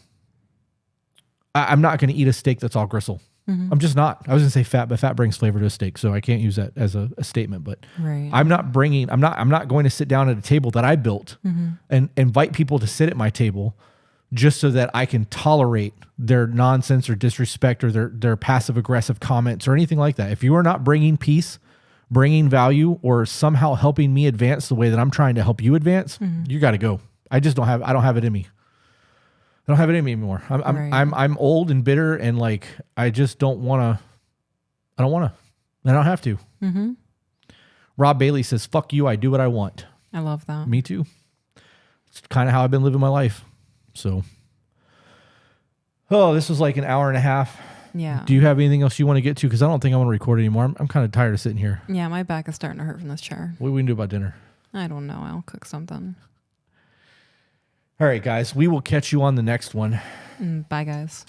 not going to eat a steak that's all gristle. I'm just not. I was going to say fat, but fat brings flavor to a steak, so I can't use that as a statement. But right. I'm not going to sit down at a table that I built and invite people to sit at my table just so that I can tolerate their nonsense or disrespect or their passive aggressive comments or anything like that. If you are not bringing peace, bringing value, or somehow helping me advance the way that I'm trying to help you advance, you got to go. I don't have it in me. I don't have it in me anymore. I'm old and bitter and like, I just don't want to, I don't have to. Rob Bailey says, fuck you. I do what I want. I love that. Me too. It's kind of how I've been living my life. So, this was like an hour and a half. Yeah. Do you have anything else you want to get to? Because I don't think I want to record anymore. I'm kind of tired of sitting here. Yeah, my back is starting to hurt from this chair. What are we going to do about dinner? I don't know. I'll cook something. All right, guys. We will catch you on the next one. Bye, guys.